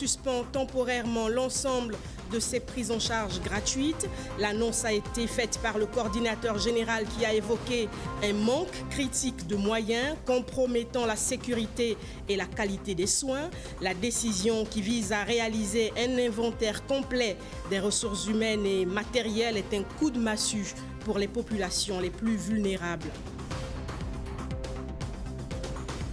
Suspend temporairement l'ensemble de ces prises en charge gratuites. L'annonce a été faite par le coordinateur général qui a évoqué un manque critique de moyens compromettant la sécurité et la qualité des soins. La décision qui vise à réaliser un inventaire complet des ressources humaines et matérielles est un coup de massue pour les populations les plus vulnérables.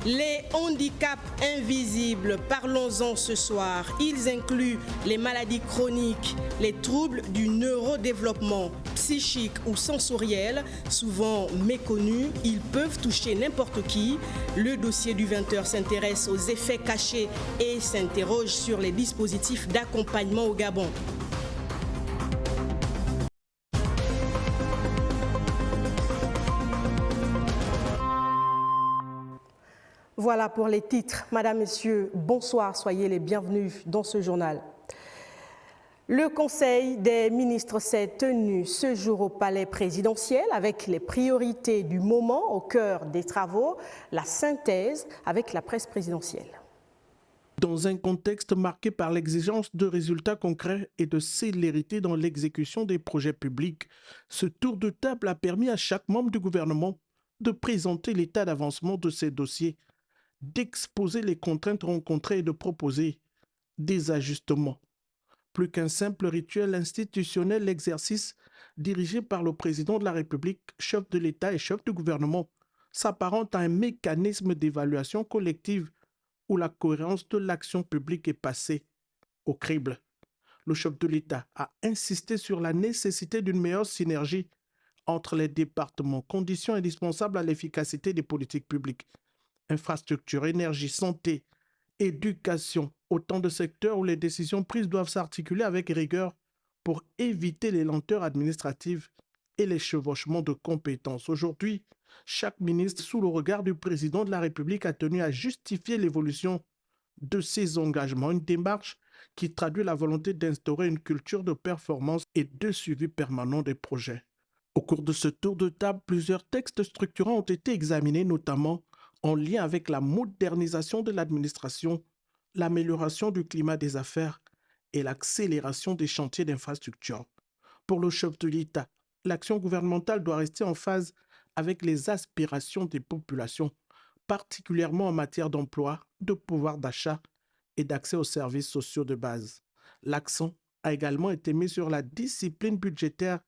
Les handicaps invisibles, parlons-en ce soir. Ils incluent les maladies chroniques, les troubles du neurodéveloppement psychique ou sensoriel, souvent méconnus. Ils peuvent toucher n'importe qui. Le dossier du 20h s'intéresse aux effets cachés et s'interroge sur les dispositifs d'accompagnement au Gabon. Voilà pour les titres. Madame, Messieurs, bonsoir, soyez les bienvenus dans ce journal. Le Conseil des ministres s'est tenu ce jour au palais présidentiel avec les priorités du moment au cœur des travaux, la synthèse avec la presse présidentielle. Dans un contexte marqué par l'exigence de résultats concrets et de célérité dans l'exécution des projets publics, ce tour de table a permis à chaque membre du gouvernement de présenter l'état d'avancement de ses dossiers, d'exposer les contraintes rencontrées et de proposer des ajustements. Plus qu'un simple rituel institutionnel, l'exercice dirigé par le président de la République, chef de l'État et chef du gouvernement, s'apparente à un mécanisme d'évaluation collective où la cohérence de l'action publique est passée au crible. Le chef de l'État a insisté sur la nécessité d'une meilleure synergie entre les départements, condition indispensable à l'efficacité des politiques publiques. Infrastructure, énergie, santé, éducation, autant de secteurs où les décisions prises doivent s'articuler avec rigueur pour éviter les lenteurs administratives et les chevauchements de compétences. Aujourd'hui, chaque ministre, sous le regard du président de la République, a tenu à justifier l'évolution de ses engagements, une démarche qui traduit la volonté d'instaurer une culture de performance et de suivi permanent des projets. Au cours de ce tour de table, plusieurs textes structurants ont été examinés, notamment en lien avec la modernisation de l'administration, l'amélioration du climat des affaires et l'accélération des chantiers d'infrastructure. Pour le chef de l'État, l'action gouvernementale doit rester en phase avec les aspirations des populations, particulièrement en matière d'emploi, de pouvoir d'achat et d'accès aux services sociaux de base. L'accent a également été mis sur la discipline budgétaire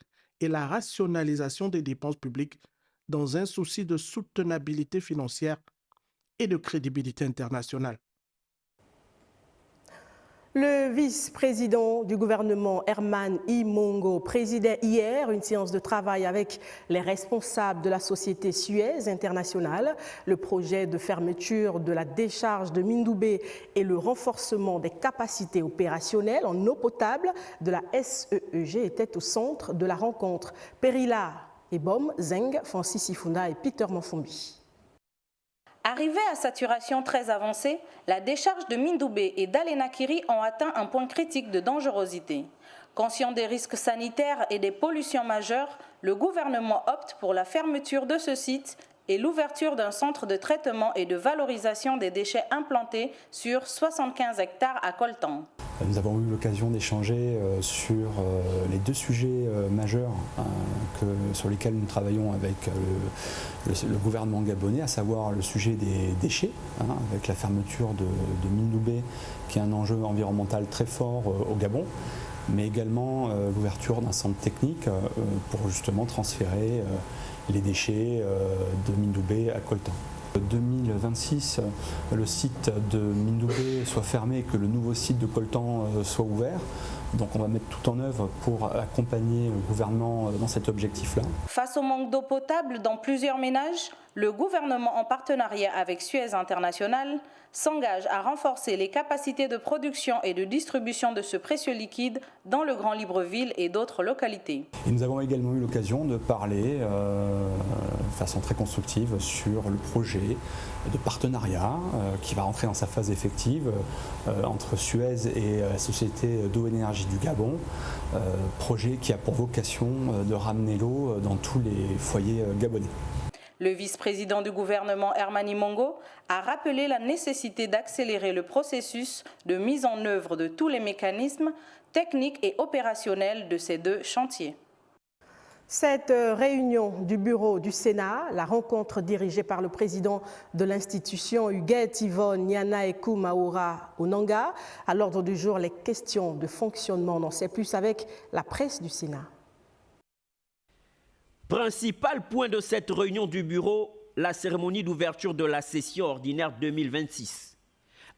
et la rationalisation des dépenses publiques dans un souci de soutenabilité financière et de crédibilité internationale. Le vice-président du gouvernement, Herman Imongo, présidait hier une séance de travail avec les responsables de la société Suez International. Le projet de fermeture de la décharge de Mindoubé et le renforcement des capacités opérationnelles en eau potable de la SEEG étaient au centre de la rencontre. Perila Ebom, Zeng, Francis Ifunda et Peter Manfombi. Arrivée à saturation très avancée, la décharge de Mindoubé et d'Alenakiri ont atteint un point critique de dangerosité. Conscient des risques sanitaires et des pollutions majeures, le gouvernement opte pour la fermeture de ce site et l'ouverture d'un centre de traitement et de valorisation des déchets implantés sur 75 hectares à Koltan. Nous avons eu l'occasion d'échanger sur les deux sujets majeurs sur lesquels nous travaillons avec le gouvernement gabonais, à savoir le sujet des déchets, avec la fermeture de Mindoubé, qui est un enjeu environnemental très fort au Gabon, mais également l'ouverture d'un centre technique pour justement transférer les déchets de Mindoubé à Koltan. 2026, le site de Mindoubé soit fermé et que le nouveau site de Koltan soit ouvert. Donc on va mettre tout en œuvre pour accompagner le gouvernement dans cet objectif-là. Face au manque d'eau potable dans plusieurs ménages, le gouvernement, en partenariat avec Suez International, s'engage à renforcer les capacités de production et de distribution de ce précieux liquide dans le Grand Libreville et d'autres localités. Et nous avons également eu l'occasion de parler de façon très constructive sur le projet de partenariat qui va rentrer dans sa phase effective entre Suez et la Société d'eau et énergie du Gabon, projet qui a pour vocation de ramener l'eau dans tous les foyers gabonais. Le vice-président du gouvernement Herman Imongo a rappelé la nécessité d'accélérer le processus de mise en œuvre de tous les mécanismes techniques et opérationnels de ces deux chantiers. Cette réunion du bureau du Sénat, la rencontre dirigée par le président de l'institution Huguette Yvonne Nyanaekou Maoura Onanga, à l'ordre du jour les questions de fonctionnement. On en sait plus avec la presse du Sénat. Principal point de cette réunion du bureau, la cérémonie d'ouverture de la session ordinaire 2026.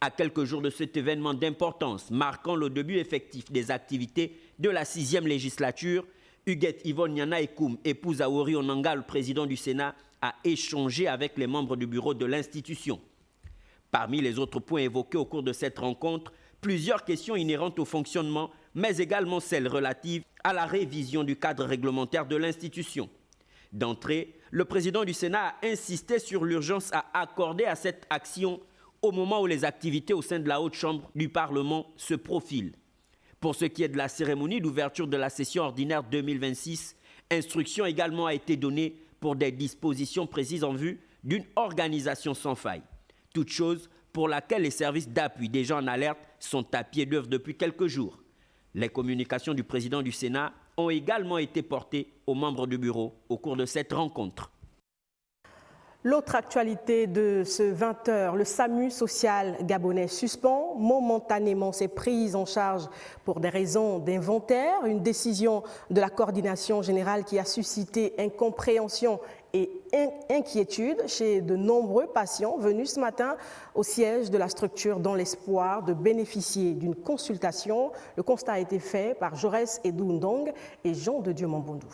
À quelques jours de cet événement d'importance marquant le début effectif des activités de la 6e législature, Huguette Yvonne Nyanaekou, épouse Aori Onanga, le président du Sénat, a échangé avec les membres du bureau de l'institution. Parmi les autres points évoqués au cours de cette rencontre, plusieurs questions inhérentes au fonctionnement, mais également celles relatives à la révision du cadre réglementaire de l'institution. D'entrée, le président du Sénat a insisté sur l'urgence à accorder à cette action au moment où les activités au sein de la Haute Chambre du Parlement se profilent. Pour ce qui est de la cérémonie d'ouverture de la session ordinaire 2026, instruction également a été donnée pour des dispositions précises en vue d'une organisation sans faille. Toute chose pour laquelle les services d'appui déjà en alerte sont à pied d'œuvre depuis quelques jours. Les communications du président du Sénat ont également été portées aux membres du bureau au cours de cette rencontre. L'autre actualité de ce 20h, le SAMU social gabonais suspend momentanément ses prises en charge pour des raisons d'inventaire. Une décision de la coordination générale qui a suscité incompréhension et inquiétude chez de nombreux patients venus ce matin au siège de la structure dans l'espoir de bénéficier d'une consultation. Le constat a été fait par Jaurès Edou-Ndong et Jean de Dieu Mambondou.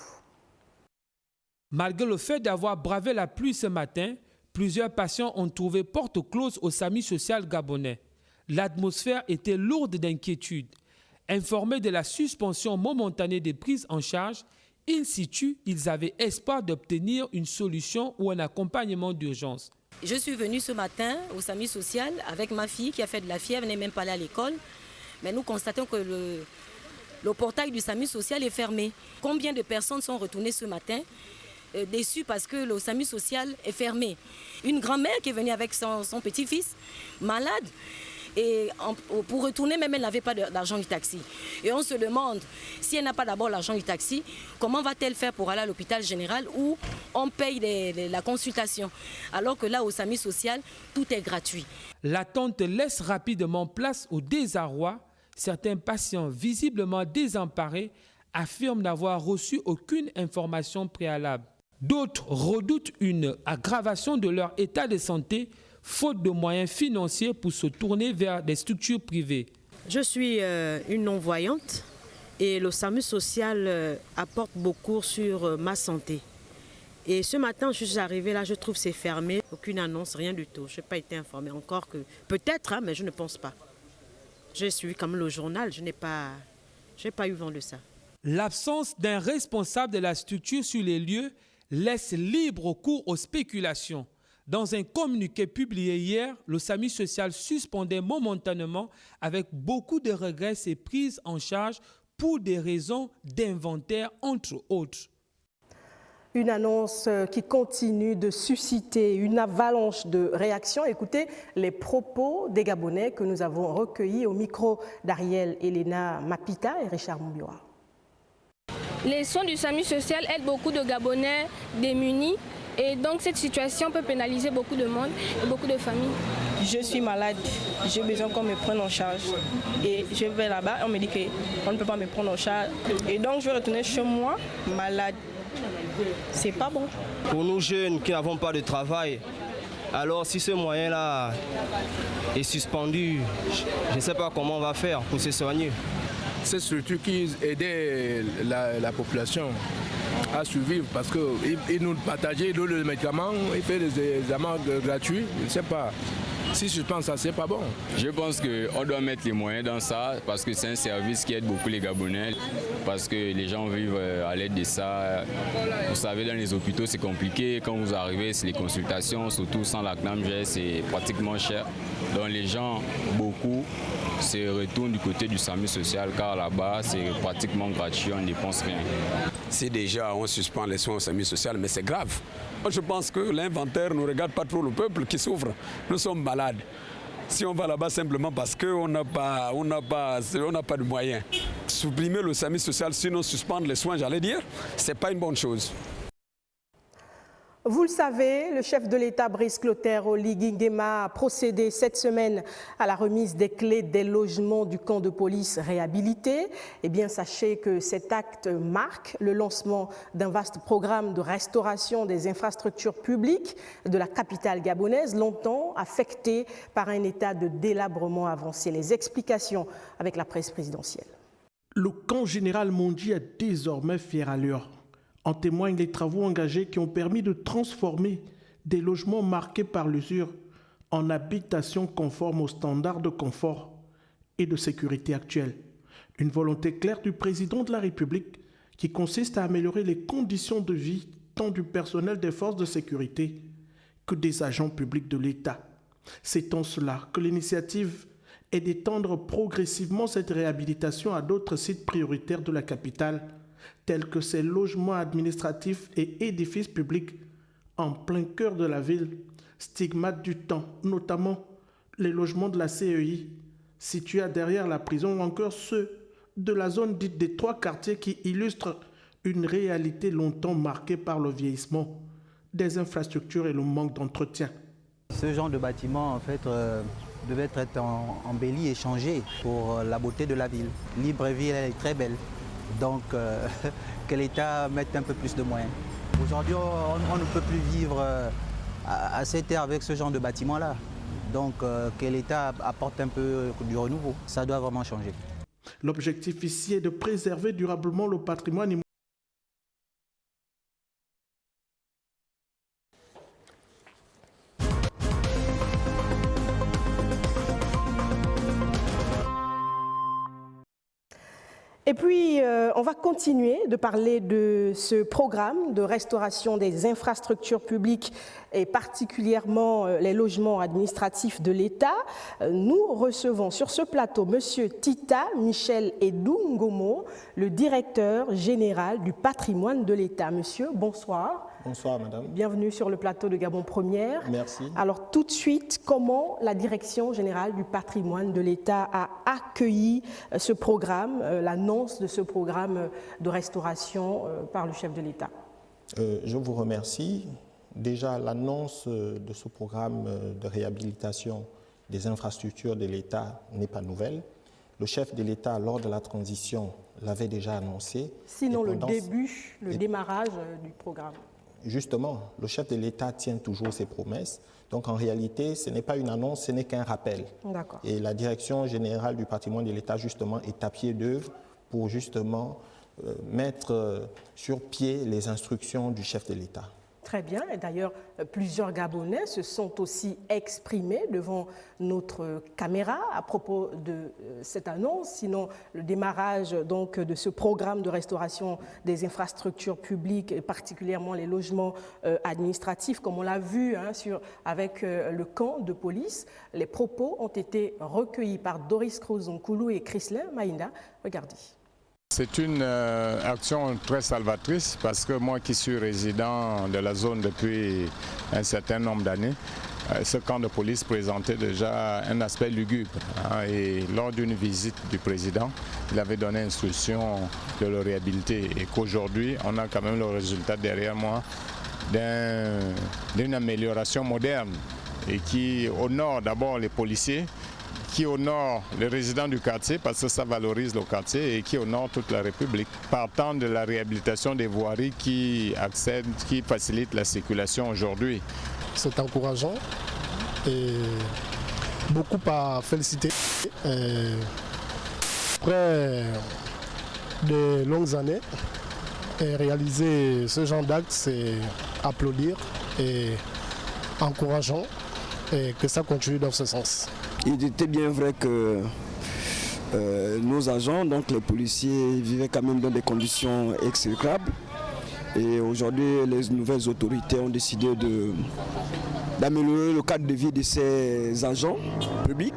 Malgré le fait d'avoir bravé la pluie ce matin, plusieurs patients ont trouvé porte close au SAMU social gabonais. L'atmosphère était lourde d'inquiétude. Informés de la suspension momentanée des prises en charge, in situ, ils avaient espoir d'obtenir une solution ou un accompagnement d'urgence. Je suis venue ce matin au SAMU social avec ma fille qui a fait de la fièvre, n'est même pas allée à l'école. Mais nous constatons que le portail du SAMU social est fermé. Combien de personnes sont retournées ce matin déçues parce que le SAMU social est fermé? Une grand-mère qui est venue avec son petit-fils malade. Et pour retourner, même elle n'avait pas d'argent du taxi. Et on se demande, si elle n'a pas d'abord l'argent du taxi, comment va-t-elle faire pour aller à l'hôpital général où on paye la consultation? Alors que là, au SAMU social, tout est gratuit. L'attente laisse rapidement place au désarroi. Certains patients, visiblement désemparés, affirment n'avoir reçu aucune information préalable. D'autres redoutent une aggravation de leur état de santé, faute de moyens financiers pour se tourner vers des structures privées. Je suis une non-voyante et le SAMU social apporte beaucoup sur ma santé. Et ce matin, je suis arrivée là, je trouve que c'est fermé, aucune annonce, rien du tout. Je n'ai pas été informée encore que, peut-être, mais je ne pense pas. J'ai suivi comme le journal, je n'ai pas eu vent de ça. L'absence d'un responsable de la structure sur les lieux laisse libre cours aux spéculations. Dans un communiqué publié hier, le SAMU social suspendait momentanément avec beaucoup de regrets ses prises en charge pour des raisons d'inventaire entre autres. Une annonce qui continue de susciter une avalanche de réactions. Écoutez les propos des Gabonais que nous avons recueillis au micro d'Ariel Elena Mapita et Richard Moubiwa. Les soins du SAMU social aident beaucoup de Gabonais démunis. Et donc cette situation peut pénaliser beaucoup de monde et beaucoup de familles. Je suis malade, j'ai besoin qu'on me prenne en charge. Et je vais là-bas, on me dit qu'on ne peut pas me prendre en charge. Et donc je vais retourner chez moi, malade. C'est pas bon. Pour nous jeunes qui n'avons pas de travail, alors si ce moyen-là est suspendu, je ne sais pas comment on va faire pour se soigner. C'est surtout qui aidait la population à survivre parce qu'ils nous partageaient le médicament, ils font des examens gratuits, je ne sais pas. Si je pense que ça, c'est pas bon. Je pense qu'on doit mettre les moyens dans ça parce que c'est un service qui aide beaucoup les Gabonais. Parce que les gens vivent à l'aide de ça. Vous savez, dans les hôpitaux, c'est compliqué. Quand vous arrivez, c'est les consultations, surtout sans la CNAMG, c'est pratiquement cher. Donc les gens, beaucoup, se retournent du côté du SAMU social car là-bas, c'est pratiquement gratuit, on ne dépense rien. Si déjà on suspend les soins au SAMU social, mais c'est grave. Je pense que l'inventaire ne regarde pas trop le peuple qui souffre. Nous sommes malades. Si on va là-bas simplement parce qu'on n'a pas de moyens. Supprimer le SAMU social, sinon suspendre les soins, j'allais dire, ce n'est pas une bonne chose. Vous le savez, le chef de l'État Brice Clotaire Oligui Nguema a procédé cette semaine à la remise des clés des logements du camp de police réhabilité. Eh bien, sachez que cet acte marque le lancement d'un vaste programme de restauration des infrastructures publiques de la capitale gabonaise, longtemps affectée par un état de délabrement avancé. Les explications avec la presse présidentielle. Le camp général Mondi est désormais fier allure. En témoignent les travaux engagés qui ont permis de transformer des logements marqués par l'usure en habitations conformes aux standards de confort et de sécurité actuels. Une volonté claire du président de la République qui consiste à améliorer les conditions de vie tant du personnel des forces de sécurité que des agents publics de l'État. C'est en cela que l'initiative est d'étendre progressivement cette réhabilitation à d'autres sites prioritaires de la capitale, tels que ces logements administratifs et édifices publics en plein cœur de la ville, stigmates du temps, notamment les logements de la CEI, situés derrière la prison, ou encore ceux de la zone dite des 3 quartiers qui illustrent une réalité longtemps marquée par le vieillissement des infrastructures et le manque d'entretien. Ce genre de bâtiment, en fait, devait être embelli et changé pour la beauté de la ville. Libreville, elle est très belle. Donc, que l'État mette un peu plus de moyens. Aujourd'hui, on ne peut plus vivre à cette ère avec ce genre de bâtiment-là. Donc, que l'État apporte un peu du renouveau. Ça doit vraiment changer. L'objectif ici est de préserver durablement le patrimoine. Et puis, on va continuer de parler de ce programme de restauration des infrastructures publiques et particulièrement les logements administratifs de l'État. Nous recevons sur ce plateau M. Tita Michel Edungomo, le directeur général du patrimoine de l'État. Monsieur, bonsoir. Bonsoir, madame. Bienvenue sur le plateau de Gabon Première. Merci. Alors, tout de suite, comment la Direction générale du patrimoine de l'État a accueilli ce programme, l'annonce de ce programme de restauration par le chef de l'État? Je vous remercie. Déjà, l'annonce de ce programme de réhabilitation des infrastructures de l'État n'est pas nouvelle. Le chef de l'État, lors de la transition, l'avait déjà annoncé. Sinon, le démarrage du programme. Justement, le chef de l'État tient toujours ses promesses. Donc, en réalité, ce n'est pas une annonce, ce n'est qu'un rappel. D'accord. Et la Direction générale du patrimoine de l'État, justement, est à pied d'œuvre pour, justement, mettre sur pied les instructions du chef de l'État. Très bien. Et d'ailleurs, plusieurs Gabonais se sont aussi exprimés devant notre caméra à propos de cette annonce. Sinon, le démarrage donc, de ce programme de restauration des infrastructures publiques, et particulièrement les logements administratifs, comme on l'a vu avec le camp de police, les propos ont été recueillis par Doris Crozonkoulou et Chrislin Maïnda. Regardez. C'est une action très salvatrice parce que moi qui suis résident de la zone depuis un certain nombre d'années, ce camp de police présentait déjà un aspect lugubre. Et lors d'une visite du président, il avait donné instruction de le réhabiliter et qu'aujourd'hui, on a quand même le résultat derrière moi d'une amélioration moderne et qui honore d'abord les policiers, qui honore les résidents du quartier parce que ça valorise le quartier et qui honore toute la République. Partant de la réhabilitation des voiries qui facilitent la circulation aujourd'hui. C'est encourageant et beaucoup à féliciter. Après de longues années, réaliser ce genre d'acte, c'est applaudir et encourageant et que ça continue dans ce sens. Il était bien vrai que nos agents, donc les policiers, vivaient quand même dans des conditions exécrables. Et aujourd'hui, les nouvelles autorités ont décidé d'améliorer le cadre de vie de ces agents publics.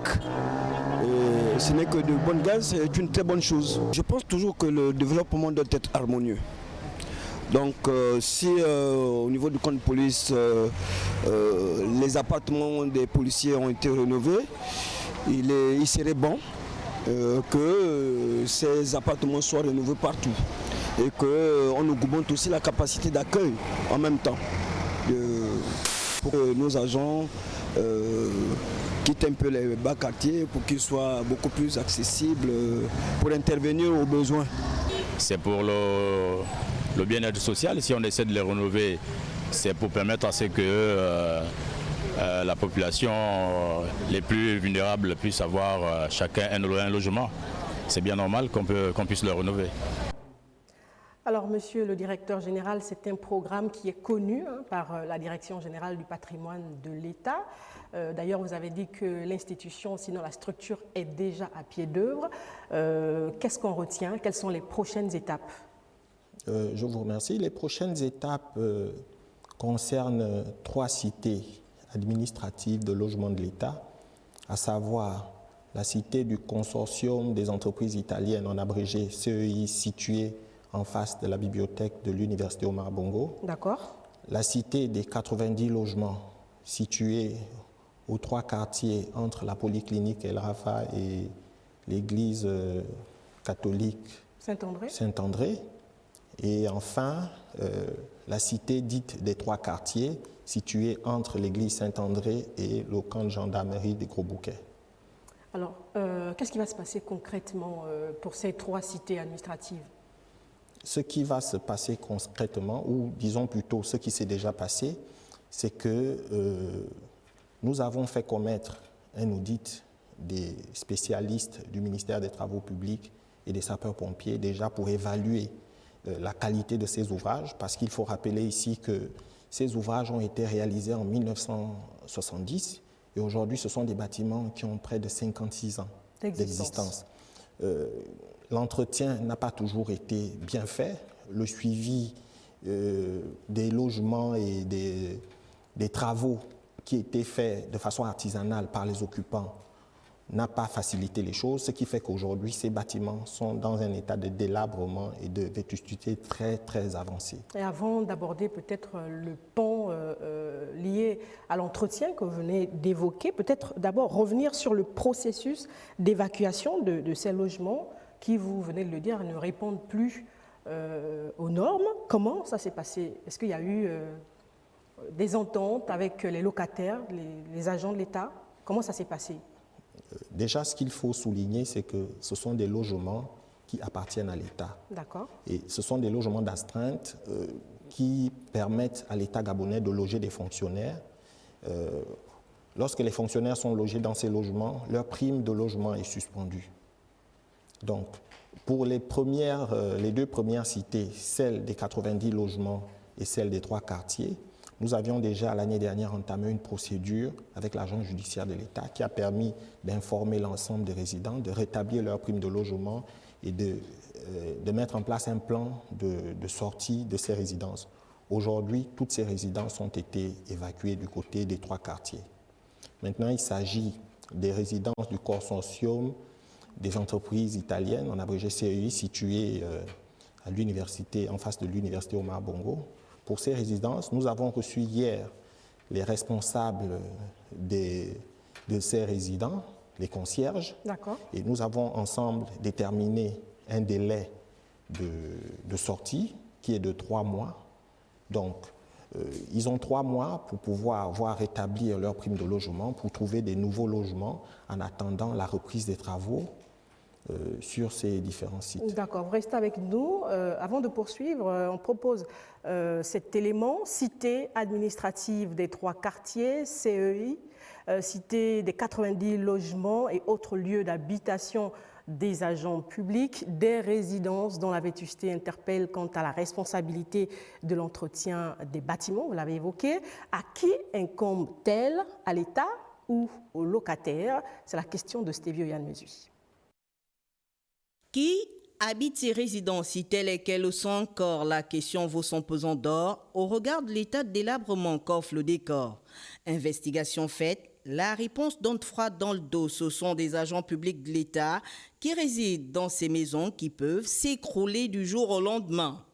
Et ce n'est que de bonnes gages, c'est une très bonne chose. Je pense toujours que le développement doit être harmonieux. Donc si au niveau du camp de police, les appartements des policiers ont été rénovés, il serait bon que ces appartements soient rénovés partout et qu'on augmente aussi la capacité d'accueil en même temps pour que nos agents quittent un peu les bas quartiers pour qu'ils soient beaucoup plus accessibles pour intervenir aux besoins. C'est pour le bien-être social. Si on essaie de les rénover, c'est pour permettre à ce que la population les plus vulnérables puisse avoir chacun un logement. C'est bien normal qu'on puisse le rénover. Alors, monsieur le directeur général, c'est un programme qui est connu par la Direction générale du patrimoine de l'État. D'ailleurs, vous avez dit que l'institution, sinon la structure, est déjà à pied d'œuvre. Qu'est-ce qu'on retient? Quelles sont les prochaines étapes? Je vous remercie. Les prochaines étapes concernent 3 cités administratives de logement de l'État, à savoir la cité du consortium des entreprises italiennes, en abrégé CEI, située en face de la bibliothèque de l'Université Omar Bongo. D'accord. La cité des 90 logements, située aux 3 quartiers entre la polyclinique El Rafa et l'église catholique Saint-André. Et enfin, la cité dite des 3 quartiers, située entre l'église Saint-André et le camp de gendarmerie des Gros-Bouquets. Alors, qu'est-ce qui va se passer concrètement pour ces 3 cités administratives? Ce qui va se passer concrètement, ou disons plutôt ce qui s'est déjà passé, c'est que nous avons fait commettre un audit des spécialistes du ministère des Travaux publics et des sapeurs-pompiers déjà pour évaluer la qualité de ces ouvrages, parce qu'il faut rappeler ici que ces ouvrages ont été réalisés en 1970 et aujourd'hui ce sont des bâtiments qui ont près de 56 ans d'existence. L'entretien n'a pas toujours été bien fait. Le suivi des logements et des travaux qui étaient faits de façon artisanale par les occupants n'a pas facilité les choses, ce qui fait qu'aujourd'hui, ces bâtiments sont dans un état de délabrement et de vétusté très, très avancé. Et avant d'aborder peut-être le pan lié à l'entretien que vous venez d'évoquer, peut-être d'abord revenir sur le processus d'évacuation de ces logements qui, vous venez de le dire, ne répondent plus aux normes. Comment ça s'est passé? Est-ce qu'il y a eu des ententes avec les locataires, les agents de l'État? Comment ça s'est passé? Déjà, ce qu'il faut souligner, c'est que ce sont des logements qui appartiennent à l'État. D'accord. Et ce sont des logements d'astreinte qui permettent à l'État gabonais de loger des fonctionnaires. Lorsque les fonctionnaires sont logés dans ces logements, leur prime de logement est suspendue. Donc, pour les 2 premières cités, celle des 90 logements et celle des 3 quartiers, nous avions déjà l'année dernière entamé une procédure avec l'agence judiciaire de l'État qui a permis d'informer l'ensemble des résidents, de rétablir leur prime de logement et de mettre en place un plan de sortie de ces résidences. Aujourd'hui, toutes ces résidences ont été évacuées du côté des 3 quartiers. Maintenant, il s'agit des résidences du consortium des entreprises italiennes, en abrégé CEI, situées à l'université, en face de l'université Omar Bongo. Pour ces résidences, nous avons reçu hier les responsables de ces résidents, les concierges. D'accord. Et nous avons ensemble déterminé un délai de sortie qui est de 3 mois. Donc, ils ont 3 mois pour pouvoir voir rétablir leur prime de logement, pour trouver des nouveaux logements en attendant la reprise des travaux sur ces différents sites. D'accord, vous restez avec nous. Avant de poursuivre, on propose cet élément, cité administrative des 3 quartiers, CEI, cité des 90 logements et autres lieux d'habitation des agents publics, des résidences dont la vétusté interpelle quant à la responsabilité de l'entretien des bâtiments, vous l'avez évoqué. À qui incombe-t-elle? À l'État ou aux locataires? C'est la question de Stévio Yann Mesui. Qui habite ces résidences, si telles et quelles sont encore? La question vaut son pesant d'or au regard de l'état de délabrement qu'offre le décor. Investigation faite, la réponse donne froid dans le dos. Ce sont des agents publics de l'État qui résident dans ces maisons qui peuvent s'écrouler du jour au lendemain.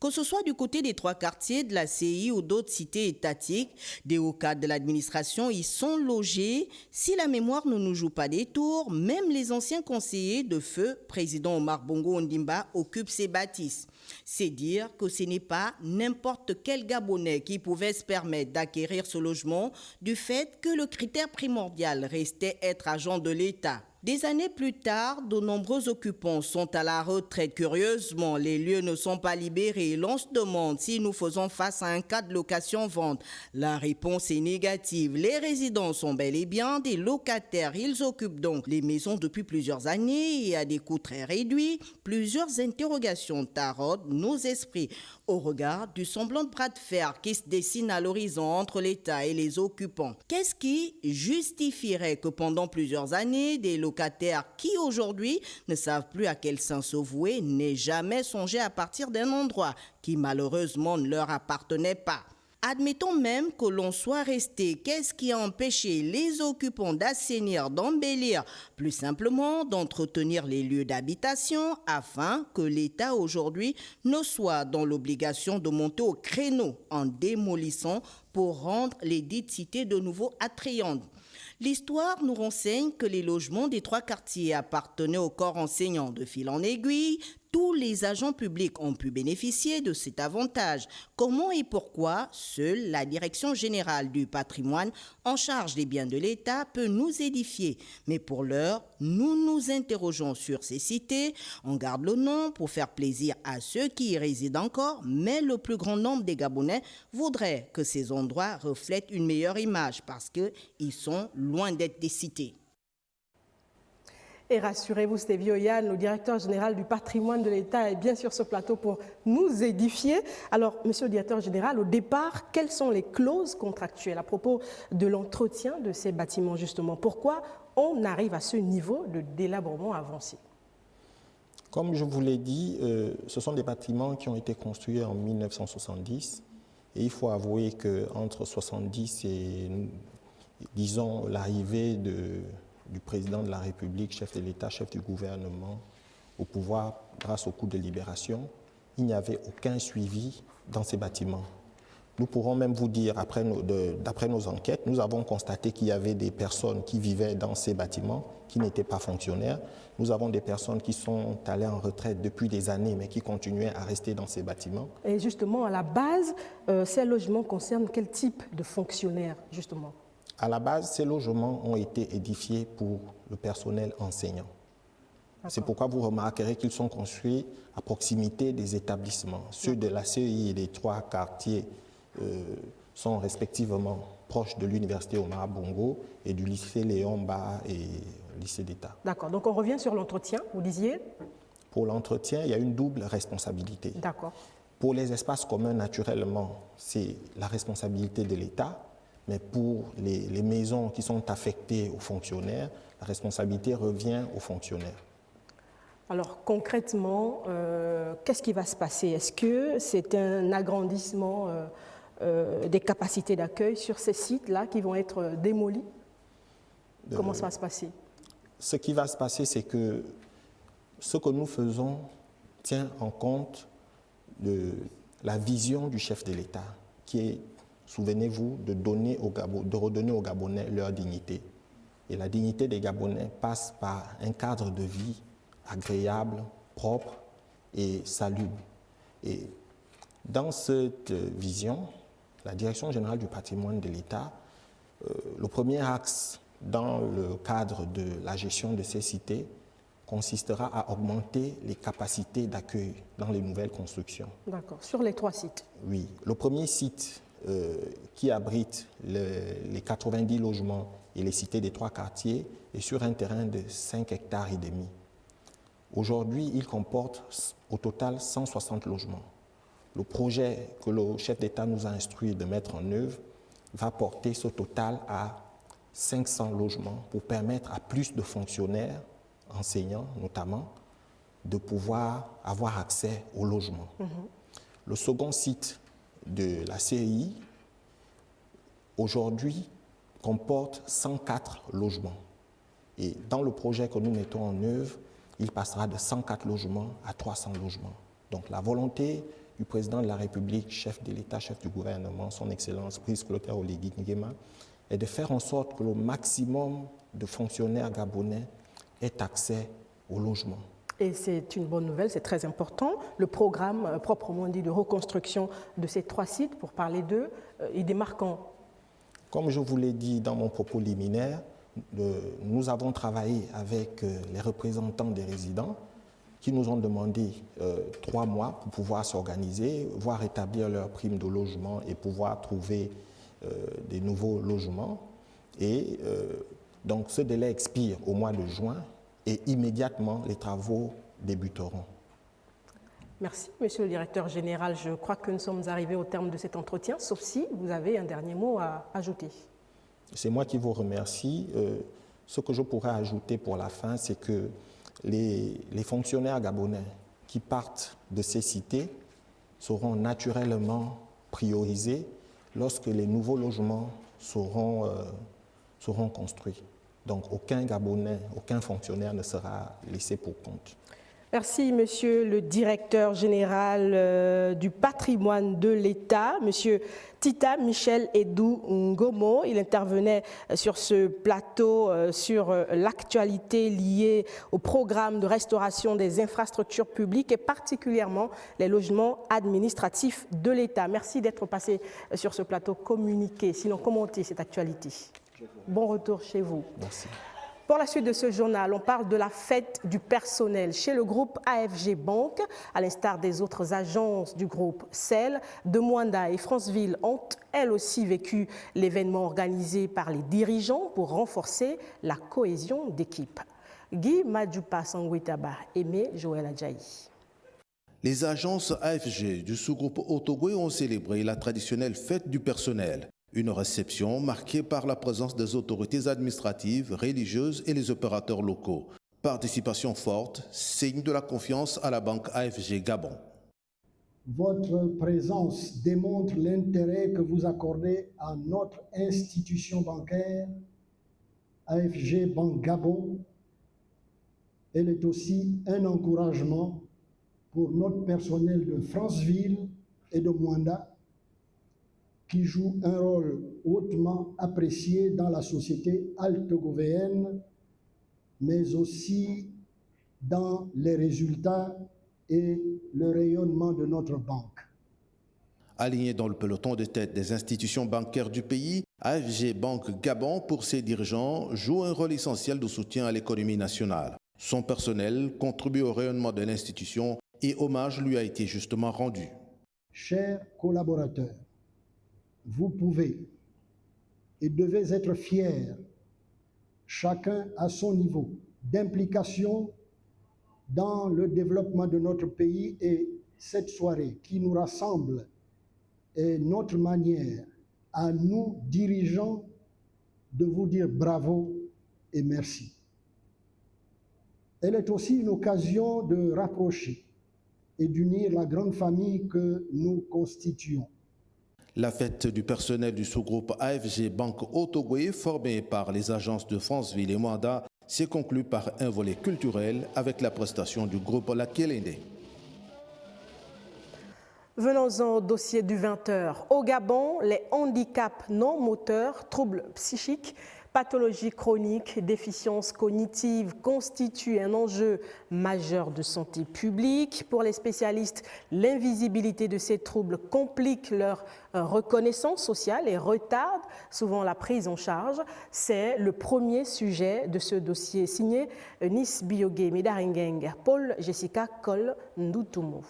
Que ce soit du côté des 3 quartiers de la CI ou d'autres cités étatiques, des hauts cadres de l'administration y sont logés. Si la mémoire ne nous joue pas des tours, même les anciens conseillers de feu, président Omar Bongo Ondimba, occupent ces bâtisses. C'est dire que ce n'est pas n'importe quel Gabonais qui pouvait se permettre d'acquérir ce logement du fait que le critère primordial restait être agent de l'État. Des années plus tard, de nombreux occupants sont à la retraite. Curieusement, les lieux ne sont pas libérés. L'on se demande si nous faisons face à un cas de location-vente. La réponse est négative. Les résidents sont bel et bien des locataires. Ils occupent donc les maisons depuis plusieurs années et à des coûts très réduits. Plusieurs interrogations taraudent nos esprits au regard du semblant de bras de fer qui se dessine à l'horizon entre l'État et les occupants. Qu'est-ce qui justifierait que pendant plusieurs années, des locataires qui aujourd'hui ne savent plus à quel sein se vouer n'aient jamais songé à partir d'un endroit qui malheureusement ne leur appartenait pas? Admettons même que l'on soit resté. Qu'est-ce qui a empêché les occupants d'assainir, d'embellir, plus simplement d'entretenir les lieux d'habitation afin que l'État aujourd'hui ne soit dans l'obligation de monter au créneau en démolissant pour rendre les dites cités de nouveau attrayantes? L'histoire nous renseigne que les logements des 3 quartiers appartenaient au corps enseignant. De fil en aiguille, tous les agents publics ont pu bénéficier de cet avantage. Comment et pourquoi? Seule la Direction générale du patrimoine en charge des biens de l'État peut nous édifier. Mais pour l'heure, nous nous interrogeons sur ces cités. On garde le nom pour faire plaisir à ceux qui y résident encore, mais le plus grand nombre des Gabonais voudraient que ces endroits reflètent une meilleure image parce qu'ils sont loin d'être des cités. Et rassurez-vous, Stevie Oyan, le directeur général du patrimoine de l'État, est bien sur ce plateau pour nous édifier. Alors, monsieur le directeur général, au départ, quelles sont les clauses contractuelles à propos de l'entretien de ces bâtiments, justement? Pourquoi on arrive à ce niveau de délabrement avancé? Comme je vous l'ai dit, ce sont des bâtiments qui ont été construits en 1970. Et il faut avouer qu'entre 70 et, disons, l'arrivée du président de la République, chef de l'État, chef du gouvernement, au pouvoir grâce au coup de libération, il n'y avait aucun suivi dans ces bâtiments. Nous pourrons même vous dire, d'après nos enquêtes, nous avons constaté qu'il y avait des personnes qui vivaient dans ces bâtiments qui n'étaient pas fonctionnaires. Nous avons des personnes qui sont allées en retraite depuis des années, mais qui continuaient à rester dans ces bâtiments. Et justement, à la base, ces logements concernent quel type de fonctionnaires, justement? À la base, ces logements ont été édifiés pour le personnel enseignant. C'est pourquoi vous remarquerez qu'ils sont construits à proximité des établissements. Ceux de la CEI et des 3 quartiers sont respectivement proches de l'université Omar Bongo et du lycée Léon Mba et lycée d'État. D'accord, donc on revient sur l'entretien, vous disiez? Pour l'entretien, il y a une double responsabilité. D'accord. Pour les espaces communs, naturellement, c'est la responsabilité de l'État. Mais pour les maisons qui sont affectées aux fonctionnaires, la responsabilité revient aux fonctionnaires. Alors concrètement, qu'est-ce qui va se passer? Est-ce que c'est un agrandissement des capacités d'accueil sur ces sites-là qui vont être démolis? Comment ça va se passer? Ce qui va se passer, c'est que ce que nous faisons tient en compte de la vision du chef de l'État, qui est, souvenez-vous, de redonner aux Gabonais leur dignité. Et la dignité des Gabonais passe par un cadre de vie agréable, propre et salubre. Et dans cette vision, la Direction générale du patrimoine de l'État, le premier axe dans le cadre de la gestion de ces cités consistera à augmenter les capacités d'accueil dans les nouvelles constructions. D'accord. Sur les 3 sites? Oui. Le premier site qui abrite les 90 logements et les cités des 3 quartiers est sur un terrain de 5 hectares et demi. Aujourd'hui, il comporte au total 160 logements. Le projet que le chef d'État nous a instruit de mettre en œuvre va porter ce total à 500 logements pour permettre à plus de fonctionnaires, enseignants notamment, de pouvoir avoir accès au logement. Le second site de la CEI, aujourd'hui, comporte 104 logements. Et dans le projet que nous mettons en œuvre, il passera de 104 logements à 300 logements. Donc la volonté du président de la République, chef de l'État, chef du gouvernement, son Excellence, Brice Clotaire Oligui Nguema, est de faire en sorte que le maximum de fonctionnaires gabonais aient accès au logement. Et c'est une bonne nouvelle, c'est très important. Le programme proprement dit de reconstruction de ces 3 sites, pour parler d'eux, il démarre quand? Comme je vous l'ai dit dans mon propos liminaire, nous avons travaillé avec les représentants des résidents qui nous ont demandé 3 mois pour pouvoir s'organiser, voire établir leur prime de logement et pouvoir trouver des nouveaux logements. Et donc ce délai expire au mois de juin et immédiatement les travaux débuteront. Merci, Monsieur le Directeur Général. Je crois que nous sommes arrivés au terme de cet entretien, sauf si vous avez un dernier mot à ajouter. C'est moi qui vous remercie. Ce que je pourrais ajouter pour la fin, c'est que les fonctionnaires gabonais qui partent de ces cités seront naturellement priorisés lorsque les nouveaux logements seront construits. Donc aucun Gabonais, aucun fonctionnaire ne sera laissé pour compte. Merci, Monsieur le Directeur Général du Patrimoine de l'État, Monsieur Tita Michel Edou Ngomo. Il intervenait sur ce plateau sur l'actualité liée au programme de restauration des infrastructures publiques et particulièrement les logements administratifs de l'État. Merci d'être passé sur ce plateau communiqué, sinon commenter cette actualité. Bon retour chez vous. Merci. Pour la suite de ce journal, on parle de la fête du personnel chez le groupe AFG Bank. À l'instar des autres agences du groupe CEL, De Mwanda et Franceville ont elles aussi vécu l'événement organisé par les dirigeants pour renforcer la cohésion d'équipe. Guy Madjoupa Sangwitaba, Aimé Joël Adjaï. Les agences AFG du sous-groupe Otogoé ont célébré la traditionnelle fête du personnel. Une réception marquée par la présence des autorités administratives, religieuses et les opérateurs locaux. Participation forte, signe de la confiance à la banque AFG Gabon. Votre présence démontre l'intérêt que vous accordez à notre institution bancaire, AFG Banque Gabon. Elle est aussi un encouragement pour notre personnel de Franceville et de Mwanda, qui joue un rôle hautement apprécié dans la société altogovéenne, mais aussi dans les résultats et le rayonnement de notre banque. Aligné dans le peloton de tête des institutions bancaires du pays, AFG Banque Gabon, pour ses dirigeants, joue un rôle essentiel de soutien à l'économie nationale. Son personnel contribue au rayonnement de l'institution et hommage lui a été justement rendu. Chers collaborateurs, vous pouvez et devez être fiers, chacun à son niveau, d'implication dans le développement de notre pays, et cette soirée qui nous rassemble est notre manière à nous, dirigeants, de vous dire bravo et merci. Elle est aussi une occasion de rapprocher et d'unir la grande famille que nous constituons. La fête du personnel du sous-groupe AFG Banque Otogoé, formée par les agences de Franceville et Mwanda, s'est conclue par un volet culturel avec la prestation du groupe La Kelende. Venons-en au dossier du 20h. Au Gabon, les handicaps non moteurs, troubles psychiques, pathologies chroniques, déficiences cognitives constituent un enjeu majeur de santé publique. Pour les spécialistes, l'invisibilité de ces troubles complique leur reconnaissance sociale et retarde souvent la prise en charge. C'est le premier sujet de ce dossier signé Nice Biogué Medaringeng, Paul Jessica Col Ndoutoumou.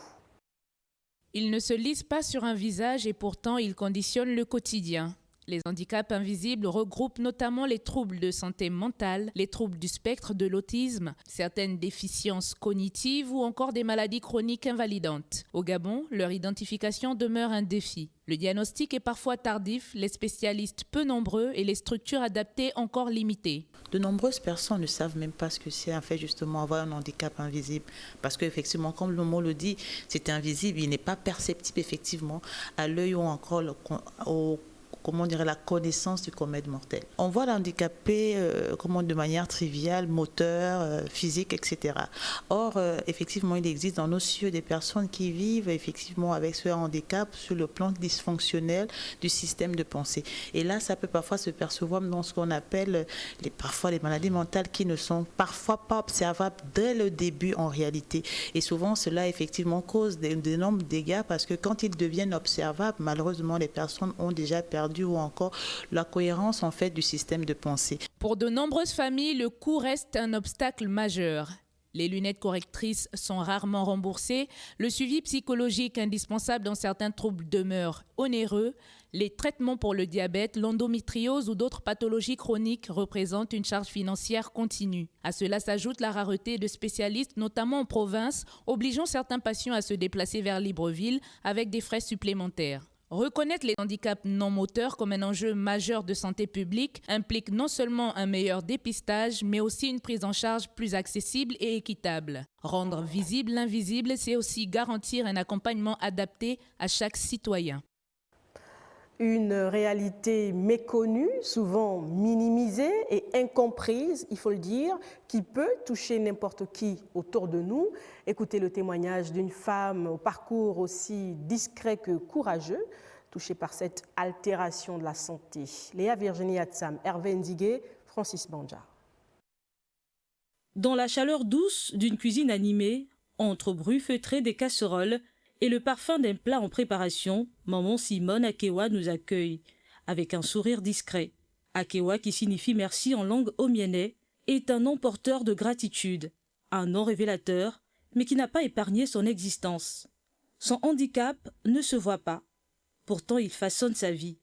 Ils ne se lisent pas sur un visage et pourtant ils conditionnent le quotidien. Les handicaps invisibles regroupent notamment les troubles de santé mentale, les troubles du spectre de l'autisme, certaines déficiences cognitives ou encore des maladies chroniques invalidantes. Au Gabon, leur identification demeure un défi. Le diagnostic est parfois tardif, les spécialistes peu nombreux et les structures adaptées encore limitées. De nombreuses personnes ne savent même pas ce que c'est en fait justement avoir un handicap invisible. Parce qu'effectivement, comme le mot le dit, c'est invisible, il n'est pas perceptible effectivement à l'œil ou encore la connaissance du comète mortel. On voit l'handicapé de manière triviale, moteur, physique, etc. Or, effectivement, il existe dans nos cieux des personnes qui vivent effectivement avec ce handicap sur le plan dysfonctionnel du système de pensée. Et là, ça peut parfois se percevoir dans ce qu'on appelle parfois les maladies mentales qui ne sont parfois pas observables dès le début en réalité. Et souvent, cela effectivement cause d'énormes dégâts parce que quand ils deviennent observables, malheureusement, les personnes ont déjà perdu ou encore la cohérence en fait du système de pensée. Pour de nombreuses familles, le coût reste un obstacle majeur. Les lunettes correctrices sont rarement remboursées, le suivi psychologique indispensable dans certains troubles demeure onéreux, les traitements pour le diabète, l'endométriose ou d'autres pathologies chroniques représentent une charge financière continue. À cela s'ajoute la rareté de spécialistes, notamment en province, obligeant certains patients à se déplacer vers Libreville avec des frais supplémentaires. Reconnaître les handicaps non moteurs comme un enjeu majeur de santé publique implique non seulement un meilleur dépistage, mais aussi une prise en charge plus accessible et équitable. Rendre visible l'invisible, c'est aussi garantir un accompagnement adapté à chaque citoyen. Une réalité méconnue, souvent minimisée et incomprise, il faut le dire, qui peut toucher n'importe qui autour de nous. Écoutez le témoignage d'une femme au parcours aussi discret que courageux, touchée par cette altération de la santé. Léa Virginie Atsam, Hervé Ndigué, Francis Banja. Dans la chaleur douce d'une cuisine animée, entre bruit feutré des casseroles, et le parfum d'un plat en préparation, maman Simone Akewa nous accueille, avec un sourire discret. Akewa, qui signifie merci en langue omienais, est un nom porteur de gratitude, un nom révélateur, mais qui n'a pas épargné son existence. Son handicap ne se voit pas. Pourtant, il façonne sa vie.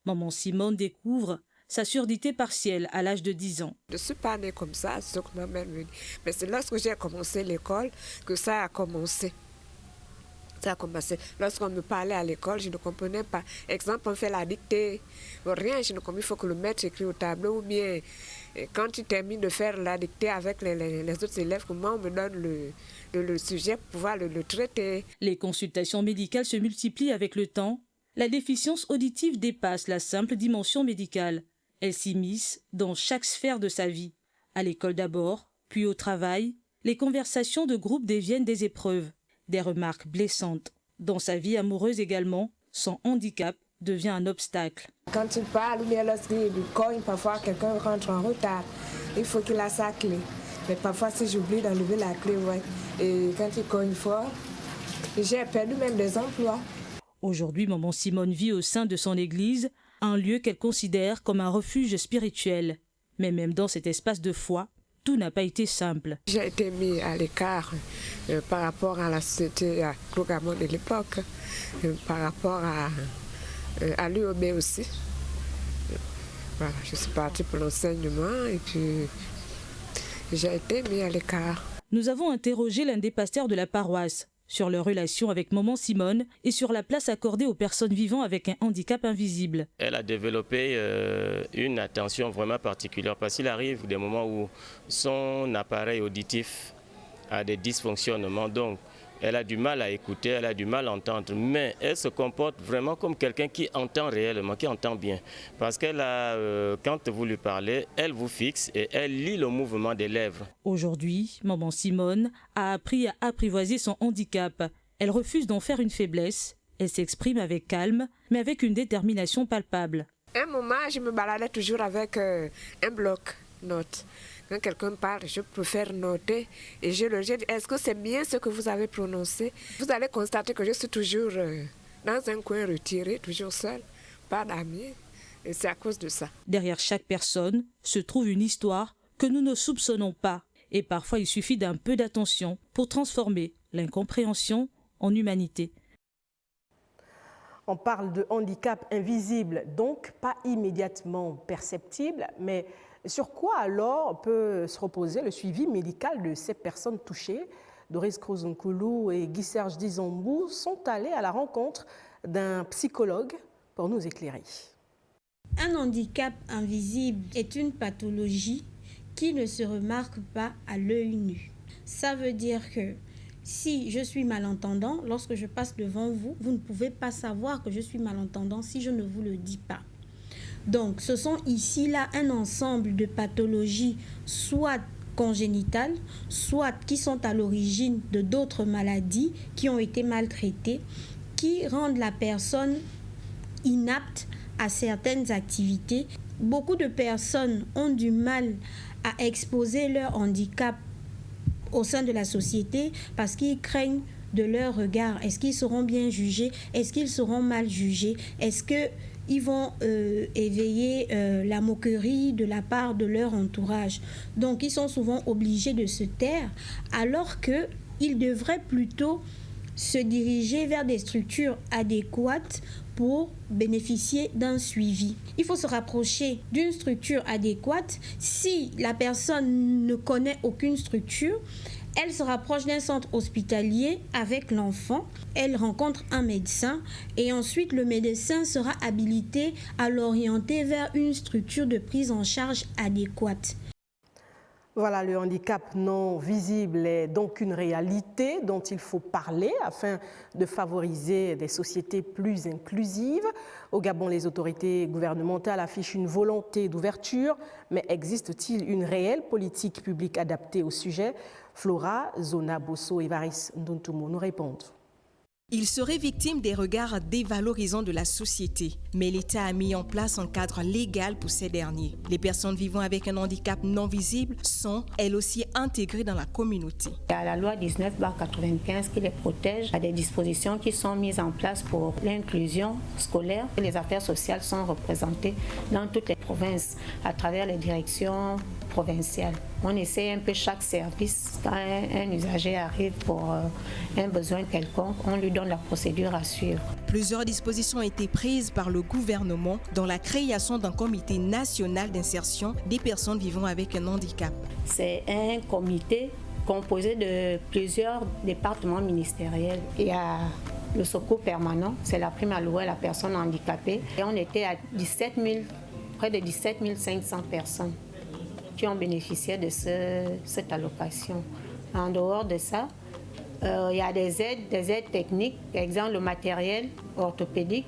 Maman Simone découvre sa surdité partielle à l'âge de 10 ans. Je ne suis pas née comme ça, c'est ce que ma mère me dit. Mais c'est lorsque j'ai commencé l'école que ça a commencé. Ça a commencé. Lorsqu'on me parlait à l'école, je ne comprenais pas. Exemple, on fait la dictée. Rien, je ne comprends. Il faut que le maître écrit au tableau. Ou bien, quand tu termines de faire la dictée avec les autres élèves, comment on me donne le sujet pour pouvoir le traiter. Les consultations médicales se multiplient avec le temps. La déficience auditive dépasse la simple dimension médicale. Elle s'immisce dans chaque sphère de sa vie. À l'école d'abord, puis au travail, les conversations de groupe deviennent des épreuves. Des remarques blessantes. Dans sa vie amoureuse également, son handicap devient un obstacle. Quand il parle ou bien lorsqu'il cogne, parfois quelqu'un rentre en retard. Il faut qu'il a sa clé. Mais parfois si j'oublie d'enlever la clé, ouais. Et quand il cogne fort, j'ai perdu même des emplois. Aujourd'hui, maman Simone vit au sein de son église, un lieu qu'elle considère comme un refuge spirituel. Mais même dans cet espace de foi, tout n'a pas été simple. J'ai été mis à l'écart par rapport à la société à Gabon de l'époque, par rapport à l'UOB aussi. Voilà, je suis partie pour l'enseignement et puis j'ai été mis à l'écart. Nous avons interrogé l'un des pasteurs de la paroisse sur leur relation avec maman Simone et sur la place accordée aux personnes vivant avec un handicap invisible. Elle a développé une attention vraiment particulière parce qu'il arrive des moments où son appareil auditif a des dysfonctionnements. Donc, elle a du mal à écouter, elle a du mal à entendre, mais elle se comporte vraiment comme quelqu'un qui entend réellement, qui entend bien. Parce qu'elle a, quand vous lui parlez, elle vous fixe et elle lit le mouvement des lèvres. Aujourd'hui, maman Simone a appris à apprivoiser son handicap. Elle refuse d'en faire une faiblesse. Elle s'exprime avec calme, mais avec une détermination palpable. Un moment, je me baladais toujours avec un bloc-notes. Quand quelqu'un parle, je préfère noter et je le dis, est-ce que c'est bien ce que vous avez prononcé? Vous allez constater que je suis toujours dans un coin retiré, toujours seul, pas d'amis, et c'est à cause de ça. Derrière chaque personne se trouve une histoire que nous ne soupçonnons pas. Et parfois, il suffit d'un peu d'attention pour transformer l'incompréhension en humanité. On parle de handicap invisible, donc pas immédiatement perceptible, mais sur quoi alors peut se reposer le suivi médical de ces personnes touchées? Doris Krozonkulu et Guy-Serge Dizambou sont allés à la rencontre d'un psychologue pour nous éclairer. Un handicap invisible est une pathologie qui ne se remarque pas à l'œil nu. Ça veut dire que si je suis malentendant, lorsque je passe devant vous, vous ne pouvez pas savoir que je suis malentendant si je ne vous le dis pas. Donc, ce sont ici là un ensemble de pathologies, soit congénitales, soit qui sont à l'origine de d'autres maladies qui ont été maltraitées, qui rendent la personne inapte à certaines activités. Beaucoup de personnes ont du mal à exposer leur handicap au sein de la société parce qu'ils craignent de leur regard. Est-ce qu'ils seront bien jugés? Est-ce qu'ils seront mal jugés? Est-ce qu'ils vont éveiller la moquerie de la part de leur entourage? Donc, ils sont souvent obligés de se taire, alors qu'ils devraient plutôt se diriger vers des structures adéquates pour bénéficier d'un suivi. Il faut se rapprocher d'une structure adéquate. Si la personne ne connaît aucune structure, elle se rapproche d'un centre hospitalier avec l'enfant, elle rencontre un médecin et ensuite le médecin sera habilité à l'orienter vers une structure de prise en charge adéquate. Voilà, le handicap non visible est donc une réalité dont il faut parler afin de favoriser des sociétés plus inclusives. Au Gabon, les autorités gouvernementales affichent une volonté d'ouverture, mais existe-t-il une réelle politique publique adaptée au sujet? Flora, Zona Bosso et Varis Nduntumo nous répondent. Il serait victime des regards dévalorisants de la société, mais l'État a mis en place un cadre légal pour ces derniers. Les personnes vivant avec un handicap non visible sont, elles aussi, intégrées dans la communauté. Il y a la loi 19/95 qui les protège. Il y a des dispositions qui sont mises en place pour l'inclusion scolaire. Les affaires sociales sont représentées dans toutes les provinces à travers les directions provinciales. On essaie un peu chaque service. Quand un usager arrive pour un besoin quelconque, on lui donne la procédure à suivre. Plusieurs dispositions ont été prises par le gouvernement, dont la création d'un comité national d'insertion des personnes vivant avec un handicap. C'est un comité composé de plusieurs départements ministériels. Il y a le secours permanent, c'est la prime allouée à la personne handicapée. Et on était à près de 17 500 personnes qui ont bénéficié de cette allocation. En dehors de ça, il y a des aides techniques, par exemple le matériel orthopédique,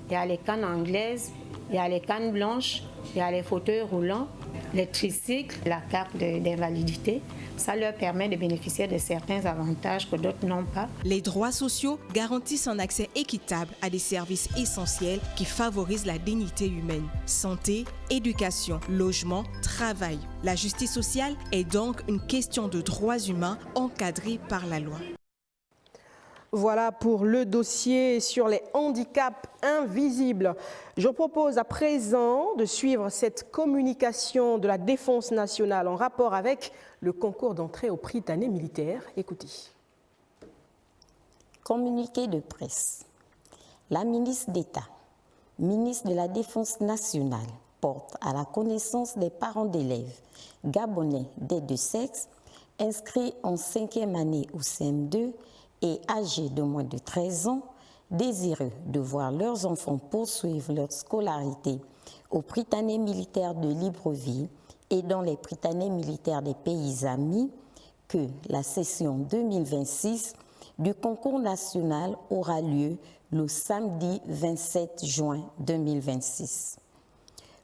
il y a les cannes anglaises, il y a les cannes blanches, il y a les fauteuils roulants, les tricycles, la carte d'invalidité. Ça leur permet de bénéficier de certains avantages que d'autres n'ont pas. Les droits sociaux garantissent un accès équitable à des services essentiels qui favorisent la dignité humaine. Santé, éducation, logement, travail. La justice sociale est donc une question de droits humains encadrée par la loi. Voilà pour le dossier sur les handicaps invisibles. Je propose à présent de suivre cette communication de la Défense nationale en rapport avec le concours d'entrée au Prytanée militaire. Écoutez. Communiqué de presse. La ministre d'État, ministre de la Défense nationale, porte à la connaissance des parents d'élèves gabonais des deux sexes inscrits en 5e année au CM2 et âgés de moins de 13 ans, désireux de voir leurs enfants poursuivre leur scolarité au Prytanée militaire de Libreville et dans les Prytanées militaires des pays amis, que la session 2026 du concours national aura lieu le samedi 27 juin 2026.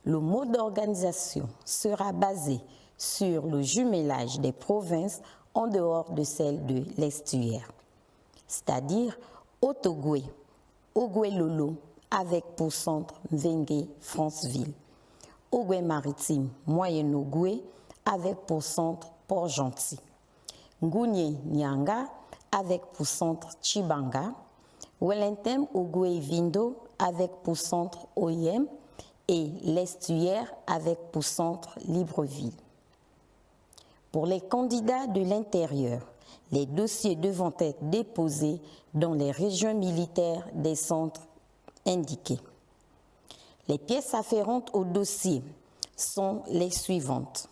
Le mode d'organisation sera basé sur le jumelage des provinces en dehors de celle de l'estuaire, c'est-à-dire Ottogoué, Ogoué-Lolo, avec pour centre Mvengue, Franceville, Ogoué-Maritime, Moyen-Ogoué, avec pour centre Port-Gentil, Ngounié-Nyanga, avec pour centre Chibanga, Wellington Ogoué-Vindo, avec pour centre OIM, et l'estuaire avec pour centre Libreville. Pour les candidats de l'intérieur, les dossiers devront être déposés dans les régions militaires des centres indiqués. Les pièces afférentes au dossier sont les suivantes.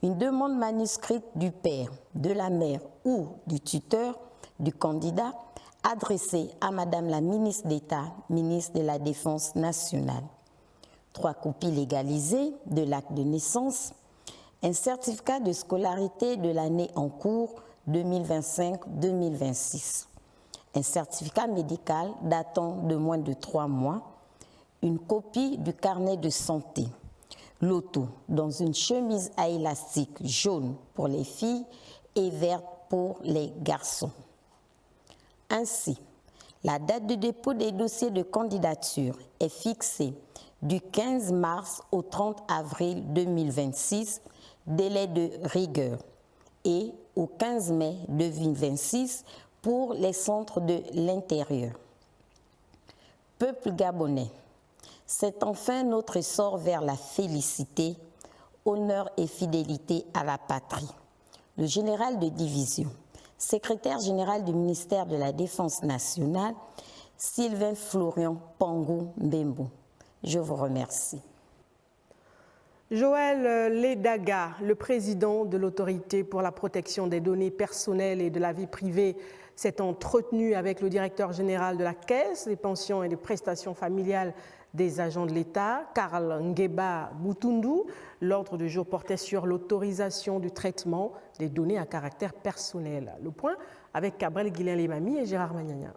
Une demande manuscrite du père, de la mère ou du tuteur du candidat adressée à Madame la ministre d'État, ministre de la Défense nationale. 3 copies légalisées de l'acte de naissance, un certificat de scolarité de l'année en cours 2025-2026, un certificat médical datant de moins de 3 mois, une copie du carnet de santé. L'auto dans une chemise à élastique jaune pour les filles et verte pour les garçons. Ainsi, la date de dépôt des dossiers de candidature est fixée du 15 mars au 30 avril 2026, délai de rigueur, et au 15 mai 2026 pour les centres de l'intérieur. Peuple gabonais, c'est enfin notre sort vers la félicité, honneur et fidélité à la patrie. Le général de division, secrétaire général du ministère de la Défense nationale, Sylvain Florian Pangou Mbembo. Je vous remercie. Joël Ledaga, le président de l'Autorité pour la protection des données personnelles et de la vie privée, s'est entretenu avec le directeur général de la Caisse des pensions et des prestations familiales des agents de l'État, Karl Ngeba Boutoundou. L'ordre du jour portait sur l'autorisation du traitement des données à caractère personnel. Le point avec Cabrel Guilain-Lemami et Gérard Magnagna.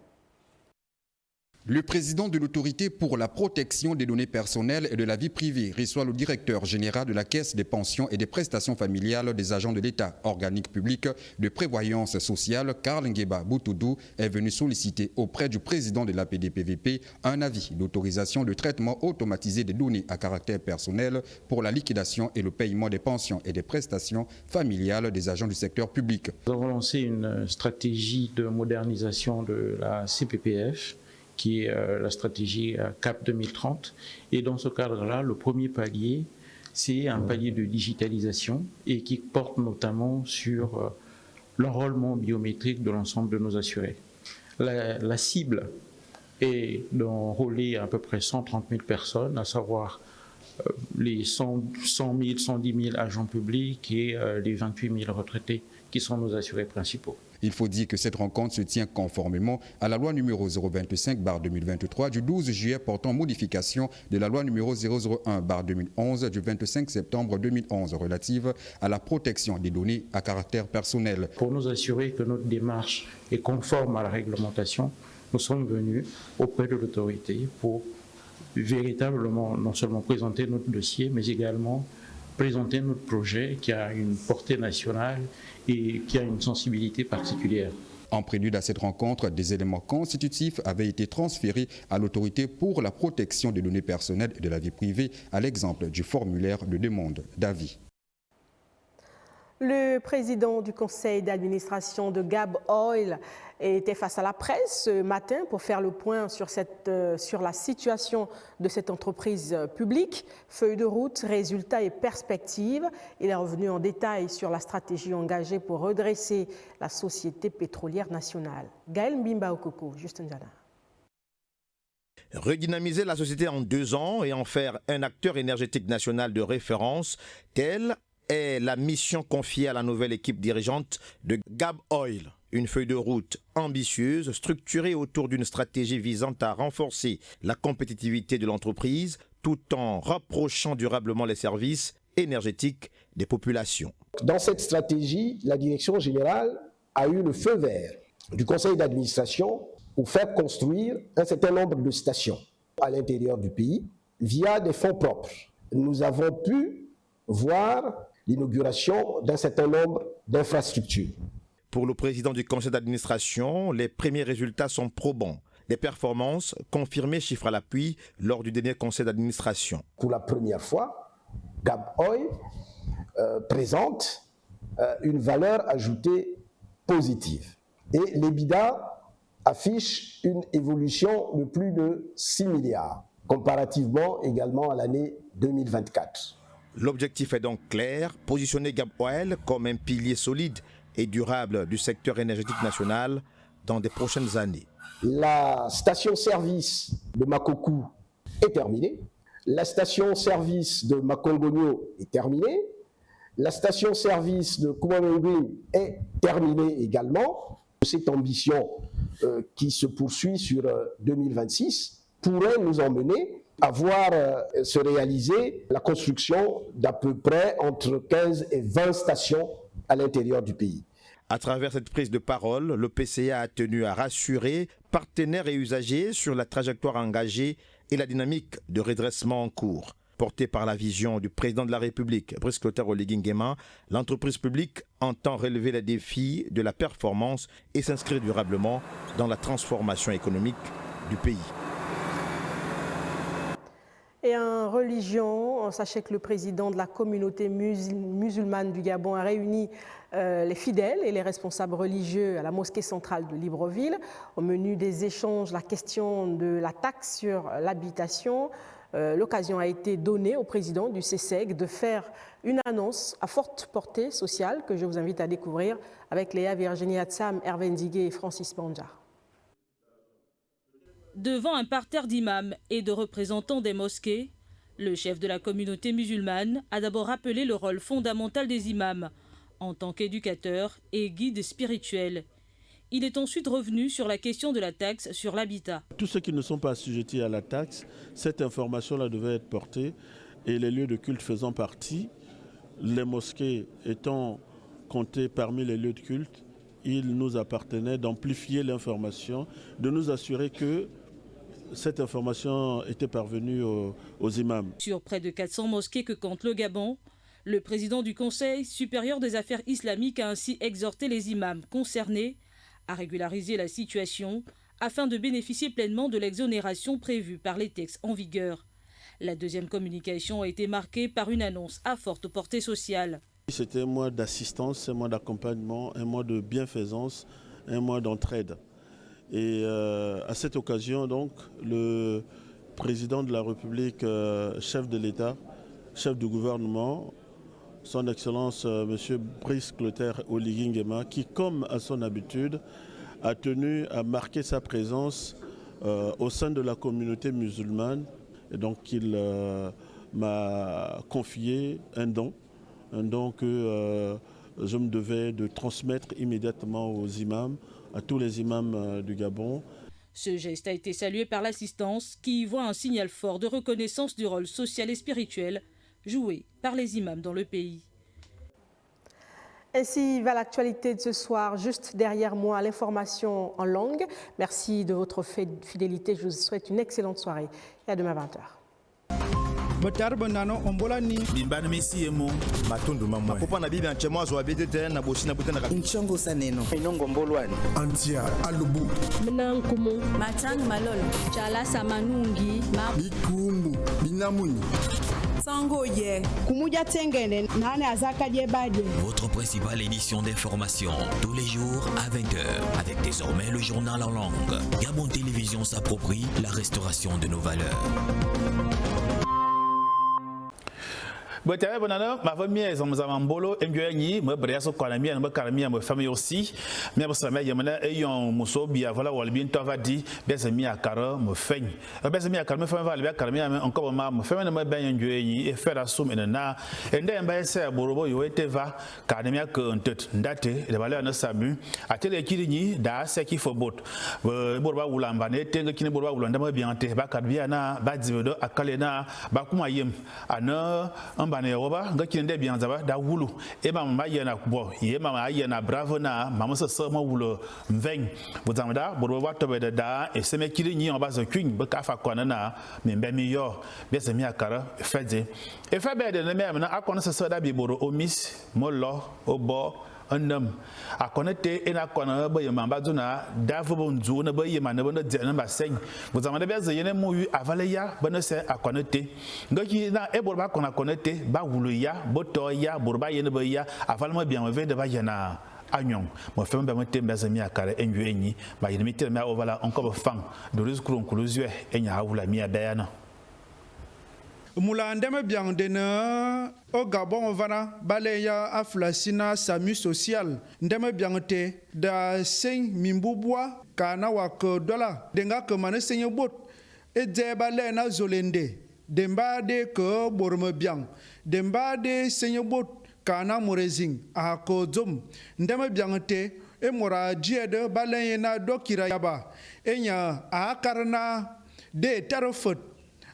Le président de l'Autorité pour la protection des données personnelles et de la vie privée reçoit le directeur général de la Caisse des pensions et des prestations familiales des agents de l'État, organique public de prévoyance sociale. Karl Ngeba Boutoundou est venu solliciter auprès du président de l'APD-PVP un avis d'autorisation de traitement automatisé des données à caractère personnel pour la liquidation et le paiement des pensions et des prestations familiales des agents du secteur public. Nous avons lancé une stratégie de modernisation de la CPPF, qui est la stratégie CAP 2030. Et dans ce cadre-là, le premier palier, c'est un palier de digitalisation et qui porte notamment sur l'enrôlement biométrique de l'ensemble de nos assurés. La cible est d'enrôler à peu près 130 000 personnes, à savoir les 100 000, 110 000 agents publics et les 28 000 retraités qui sont nos assurés principaux. Il faut dire que cette rencontre se tient conformément à la loi numéro 025/2023 du 12 juillet portant modification de la loi numéro 001/2011 du 25 septembre 2011 relative à la protection des données à caractère personnel. Pour nous assurer que notre démarche est conforme à la réglementation, nous sommes venus auprès de l'autorité pour véritablement non seulement présenter notre dossier, mais également présenter notre projet qui a une portée nationale et qui a une sensibilité particulière. En prélude à cette rencontre, des éléments constitutifs avaient été transférés à l'autorité pour la protection des données personnelles et de la vie privée, à l'exemple du formulaire de demande d'avis. Le président du conseil d'administration de Gab Oil était face à la presse ce matin pour faire le point sur la situation de cette entreprise publique. Feuille de route, résultats et perspectives. Il est revenu en détail sur la stratégie engagée pour redresser la société pétrolière nationale. Gaël Mbimba Okoko, Justin Jana. Redynamiser la société en 2 ans et en faire un acteur énergétique national de référence, telle est la mission confiée à la nouvelle équipe dirigeante de Gab Oil. Une feuille de route ambitieuse, structurée autour d'une stratégie visant à renforcer la compétitivité de l'entreprise tout en rapprochant durablement les services énergétiques des populations. Dans cette stratégie, la direction générale a eu le feu vert du conseil d'administration pour faire construire un certain nombre de stations à l'intérieur du pays via des fonds propres. Nous avons pu voir l'inauguration d'un certain nombre d'infrastructures. Pour le président du conseil d'administration, les premiers résultats sont probants. Des performances confirmées chiffres à l'appui lors du dernier conseil d'administration. Pour la première fois, Gab Oil présente une valeur ajoutée positive. Et l'EBITDA affiche une évolution de plus de 6 milliards, comparativement également à l'année 2024. L'objectif est donc clair, positionner Gab Oil comme un pilier solide et durable du secteur énergétique national dans des prochaines années. La station-service de Makokou est terminée. La station-service de Makongonyo est terminée. La station-service de Koumamengui est terminée également. Cette ambition qui se poursuit sur 2026 pourrait nous emmener à voir se réaliser la construction d'à peu près entre 15 et 20 stations à l'intérieur du pays. À travers cette prise de parole, le PCA a tenu à rassurer partenaires et usagers sur la trajectoire engagée et la dynamique de redressement en cours. Portée par la vision du président de la République, Brice Clotaire Oligui Nguema, l'entreprise publique entend relever les défis de la performance et s'inscrire durablement dans la transformation économique du pays. Et en religion, sachez que le président de la communauté musulmane du Gabon a réuni les fidèles et les responsables religieux à la mosquée centrale de Libreville. Au menu des échanges, la question de la taxe sur l'habitation. L'occasion a été donnée au président du CESEG de faire une annonce à forte portée sociale que je vous invite à découvrir avec Léa Virginie Atsam, Hervé Ndigué et Francis Banja. Devant un parterre d'imams et de représentants des mosquées, le chef de la communauté musulmane a d'abord rappelé le rôle fondamental des imams en tant qu'éducateurs et guides spirituels. Il est ensuite revenu sur la question de la taxe sur l'habitat. Tous ceux qui ne sont pas assujettis à la taxe, cette information-là devait être portée et les lieux de culte faisant partie, les mosquées étant comptées parmi les lieux de culte, il nous appartenait d'amplifier l'information, de nous assurer que cette information était parvenue aux imams. Sur près de 400 mosquées que compte le Gabon, le président du Conseil supérieur des affaires islamiques a ainsi exhorté les imams concernés à régulariser la situation afin de bénéficier pleinement de l'exonération prévue par les textes en vigueur. La deuxième communication a été marquée par une annonce à forte portée sociale. C'était un mois d'assistance, un mois d'accompagnement, un mois de bienfaisance, un mois d'entraide. Et à cette occasion, donc, le président de la République, chef de l'État, chef du gouvernement, son Excellence M. Brice Clotaire Oligui Nguema, qui, comme à son habitude, a tenu à marquer sa présence au sein de la communauté musulmane. Et donc, il m'a confié un don que je me devais de transmettre immédiatement aux imams, à tous les imams du Gabon. Ce geste a été salué par l'assistance qui y voit un signal fort de reconnaissance du rôle social et spirituel joué par les imams dans le pays. Ainsi va l'actualité de ce soir. Juste derrière moi, l'information en langue. Merci de votre fidélité. Je vous souhaite une excellente soirée et à demain 20h. Botarbo nano ombolani bimbana mesi emo matundu mamwe mapopa na bibi anchemo azo abedete na boshi na butana ka nchongo saneno inongo mbolwani antia alubu mnankumu matang malolo chala samanungi bikumbu binamuni sangoye kumuja tengene nane azaka jebadie. Votre principale édition d'information tous les jours à 20h avec désormais le journal en langue. Gabon Télévision s'approprie la restauration de nos valeurs. Botere bonano ma famille ils ont mbolo enjoyi me breaso konami me karami me famille aussi mais ça me yemana eyon muso bia voilà wal bien tovadi bezemi akara me feigne bezemi akara me famille va karami encore ma me famille me ben enjoyi et faire assume na ende mba ese borobo yo eteva karami ak entet ndate de valeur na samu atele kirinyi da se ki fobot borba wulamba ne tenga kini borba wulanda me bien te ba kadbia na ba divedo akalena ba kuma yem ana bane roba ngaki nde bien zaba da wulu e mama yana bo ye mama yana bravo na mama se ma wulu mveng buzamda borwa wato be da e seme kiri nyi on ba zo kwin be ka fa kwana na membe mi yo be se mi akara fede e fa be de na me na akona se da bi boro omis molo obo annam akonete ina kona ba yema bazuna dafo bonzu na ba yema na ba de na ba sen buzamda be ze yene muyu avaleya ba na se akonete ngaki na e borba kona konete ba wulu ya boto ya borba yene ba ya avalma bien ve de ba yana agnon mo femme ba mete mbaza mi akara enju enyi ba yene mitel ma ovala encore fan de risque kuluzwe enya hawula mi adayana mula ndeme bien dena au Gabon vana baleya aflasina samu social ndeme bien te da sing mimbubwa kana wak dola denga ke mane senye bot e de bale na zolende demba de ke borme bien demba de senye bot kana morezing a ko zum ndeme bien te e mora jiede bale na dokira yaba enya a karna de tarofot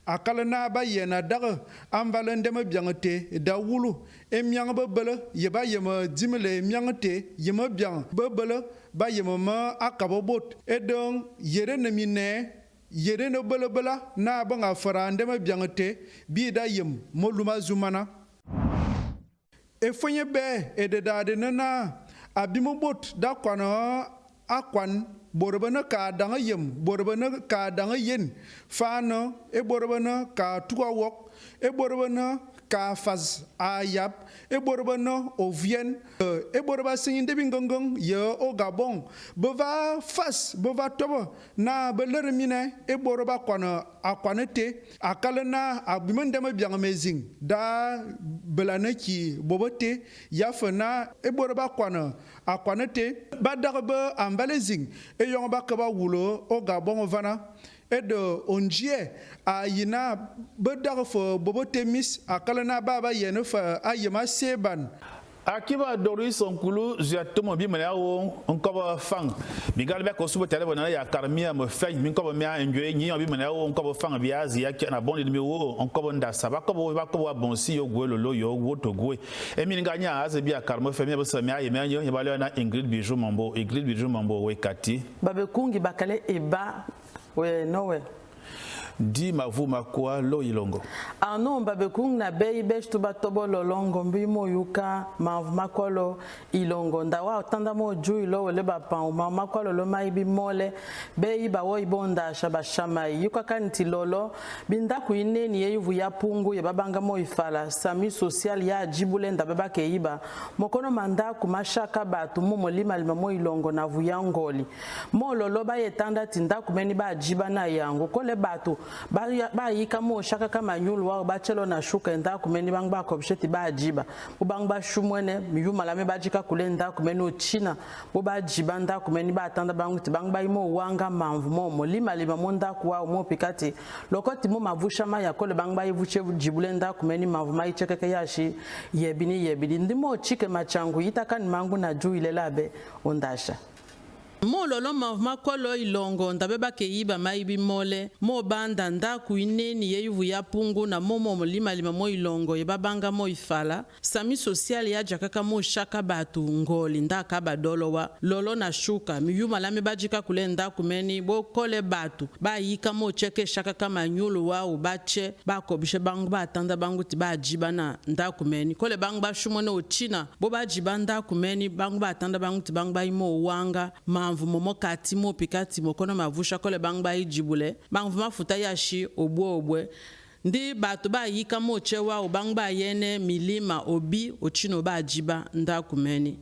akalana ba yena daga ambalen deme biangate da wulu e miang bebele ye ba yema dimele miangate yema biang bebele ba yema ma akabobot e donc yere ne mine yere no bela na banga fara ndema biangate bi da yem moluma zumana e fonye be e de dade nana abimo bot da kwana akwan borbana ka danga yem borbana ka danga yen fano e borbana ka tuwa wok e borbana ka faz ayap e borbana ovien e borba singinde bingongong ye o Gabon bova fas bova tobo na belermine e borba kwana akwanete akalena abimendema biang amazing da belaneki bobote yafana e borba kwana akwanete badarbe ambalezing e yongba kaba wulo o Gabon vana et de onjie a yina bedar fo bobote mis akalena baba yene fa ayema seban Akiba Doris Onkulu ziatomo bi mena wo onkoba fang bigal be ko subo tele bona ya karmia mo fay min ko me enjoy nyi bi mena wo onkoba fang bi azi ya na bon mi wo onkoba nda saba ko ba ko bon si yo gwe lolo yo wo to gwe e min ga nya azi bi akarmo fe mi bo sa mi aye me anyo ya ba le na Ingrid Bijou Mambo we kati babe kungi bakale eba we no we di mavuma kwa lo ilongo ano babe kung na bei bestu batobo lolongo mbimo yuka mavuma kwa lo ilongo ndawa tanda mo ju ilo le ba pa mama kwa lo mai bi mole bei ba wo ibonda shaba shama yuka kanti lolo binda ku ineni yevu ya pungu ya babanga mo ifala sami social ya jibulenda baba ke iba mokono manda ku mashaka batu mo molima lima mo ilongo na vuyangoli mo lolo ba yetanda tinda ku meni ba jiba na yango kole batu ba yika mo shaka kama nyulu wa ba chelo na shuka nda kumeni bangba ko bsheti ba jiba bangba shumwene miyuma la me ba jika kulenda kumeni ochina bo ba jiba nda kumeni ba tanda banguti bangba imo wanga mamvu mo lima lima monda kwa mo pikati lokoti mo mavusha ma yakole bangba ivuche jibulenda kumeni mamvu mai chekeke yashi yebini ndimo chike machangu itakani mangu na juu ile labe ondasha mo lolo mavuma kolo ilongo ndabeba ke yiba maibi mole mo banda ndaku ineni yevu ya pungu na momo molima lima mo ilongo yebabanga mo ifala sami social ya jakaka mo shaka batu ngoli ndaka badolo wa lolo na shuka miyuma lame bajika kule ndaku meni bo kole batu ba yika mo cheke shaka kama nyulu wa ubache ba kobishe bangu ba tanda bangu ti ba jibana ndaku meni kole bangu ba shumone ochina bo ba jibanda kumeni bangu ba tanda bangu ti bangu ba imo wanga momo kati mo pikati mokono mavusha kole bangba ijibule bangvuma futa yashi obwe ndi batu ba yika mo chewa obangba yene milima obi ochino ba jiba ndakumeni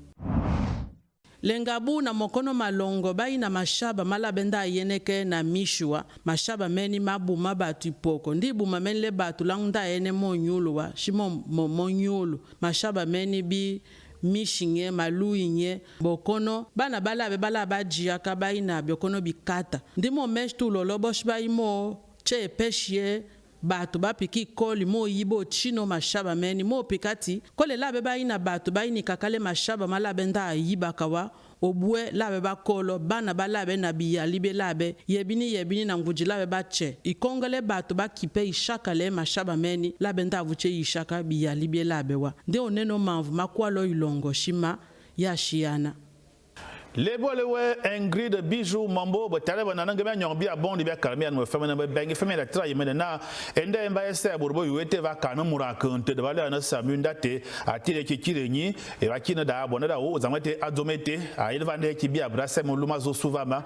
lengabu na mokono malongo bai na mashaba malabenda yeneke na mishwa mashaba meni mabu mabatu ipoko ndi buma menle batu langda yene mo nyuluwa shimo mo nyulu mashaba meni bi mishinge maluinye bokono bana bala bajia kabaina bokono bikata ndimo meshtu lolobo shbaimo che peshie batu bapiki koli mo yibo chino mashaba meni mo pikati kole labe baina batu baini kakale mashaba malabe nda yiba kawa obwe labe bakolo bana balabe na biya libe labe yebini na nguji labe bache ikongole batu bakipe ishaka le mashaba meni labe nda vuche ishaka biya libe labe wa nde oneno manvu makwalo ilongo shima ya shiana Lebole Ingrid Bijou Mambo botale banana ngebe nyombi abondi be kalmia no femena be bengi femena tra yemena na ende mba ese burbo yuete va kana murakante de bale na samunda te atire kikirenyi e bakina da abona da o zamete adzomete a ile vande ki bia brase mo luma zo suvama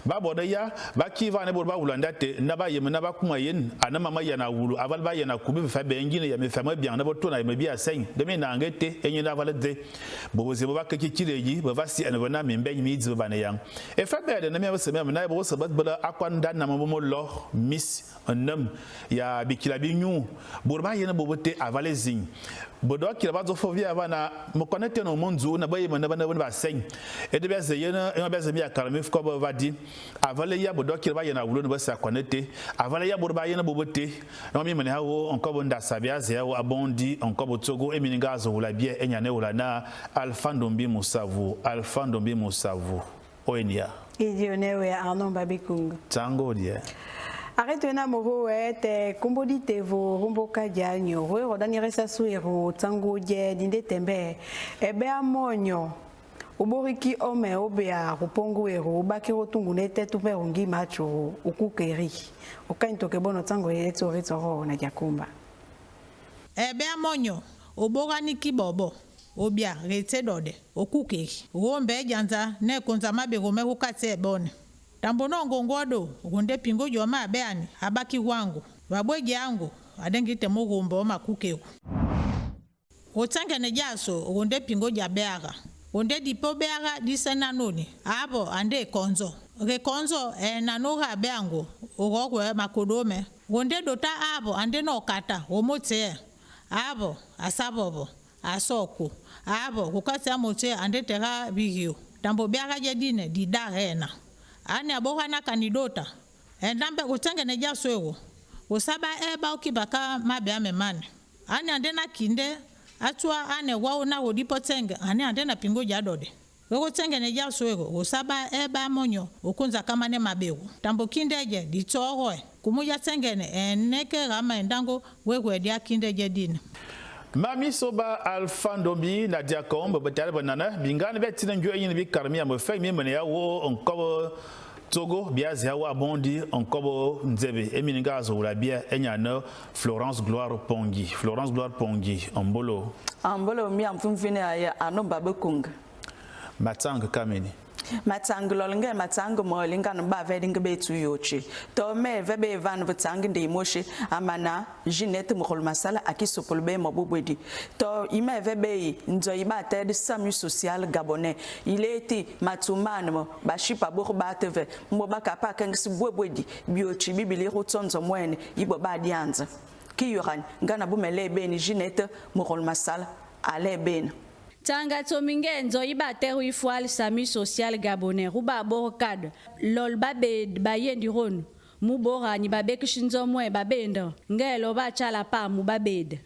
ba boda ya ba ki va ne burba ulanda te na ba yemena ba kuma yen ana mama yana wulu aval ba yana kubi fa bengi ne yeme fama bia na boto na yeme bia sen de me na ngete enyi na vale de bobo ze ba kikirenyi ba vasi ana bana membe midzi bana yang e fa be de na me se me na bo se bala akwanda na mo lo miss onam ya bikila binyu burba yena bobote avalezin bodo kila bazo fovia bana mo connecter no monzu na baye na bana ba sen e de be ze yena e be ze mi akala ko ba vadi avale ya bodo kila ba yena wulo no ba sa connecter avale ya burba yena bobote no mi mane hawo onko bonda sabia ze hawo abondi onko botogo e mininga zo wula bie enya ne wula na alfandombi musavu oenia idionewe Arnaud Babikunga tango dia arrête na moro te kombodi tevo romboka dia nyoro rodani resa suero tango die dinde tembe ebe amonyo Oboriki ome obea rupongo ero baki rotungu nete tupe ungi macho ukukeri. Okainto ke bono tango yeto retoro na jakumba. Ebe amonyo obogani kibobo obia rete dode okukeri. Rombe janza ne konza mabego me ukate bone. Tambono ngongodo ugunde pingo joma abeani abaki wangu. Wabwege yangu adengite mugumbo makukeku. Otanga ne jaso ugunde pingo jabeaga. Onde dipo beaga disena noni abo ande konzo rekonzo nanoga beango ogogwe makodome onde dota abo ande no kata omote abo asabobo asoko abo kukata mote ande tera bigio tambo beaga jedine didarena ane aboga na kanidota endambe utenge ne jaso osaba eba okibaka mabea memane ane ande na kinde Atua ane wao na wodipotenge ane ande na pingo jadode. Wego tenge ne jaswego osaba eba monyo okunza kama ne mabego. Tambo kindeje ditoroe kumuja tenge ne neke rama endango wego edia kindeje dine. Mami soba Alpha Ndombi na diakombe betale banana bingane betine njo yin bi karmi am fe mi mene ya wo encore Togo biazi hawa bondi onkobo nzebe emininga zoula bia enyana Florence Gloire Pongi Ambolo mi amfumfine aya anomba bekunga matang kameni matang lolnge matang mo linga nba veding betu yochi to me vebe van vtang de moshi amana Ginette Mokol Masala akisopolbe mobobwedi to ime vebe nzo iba tede SAMU social gabonais il était matuman bashipa bo bateve mboba kapa kangisi bwebwedi biochi bibili rotsonzo mwene ibo ba dianza kiyoran ngana bumele beni Ginette Mokol Masala ale ben Tanga tomingenzo ibate ruifual SAMU social gabonais ruba borkad lol babe bayendi ron mubora ni babe kishinzo mwe babendo ngelo bachala pa mubabede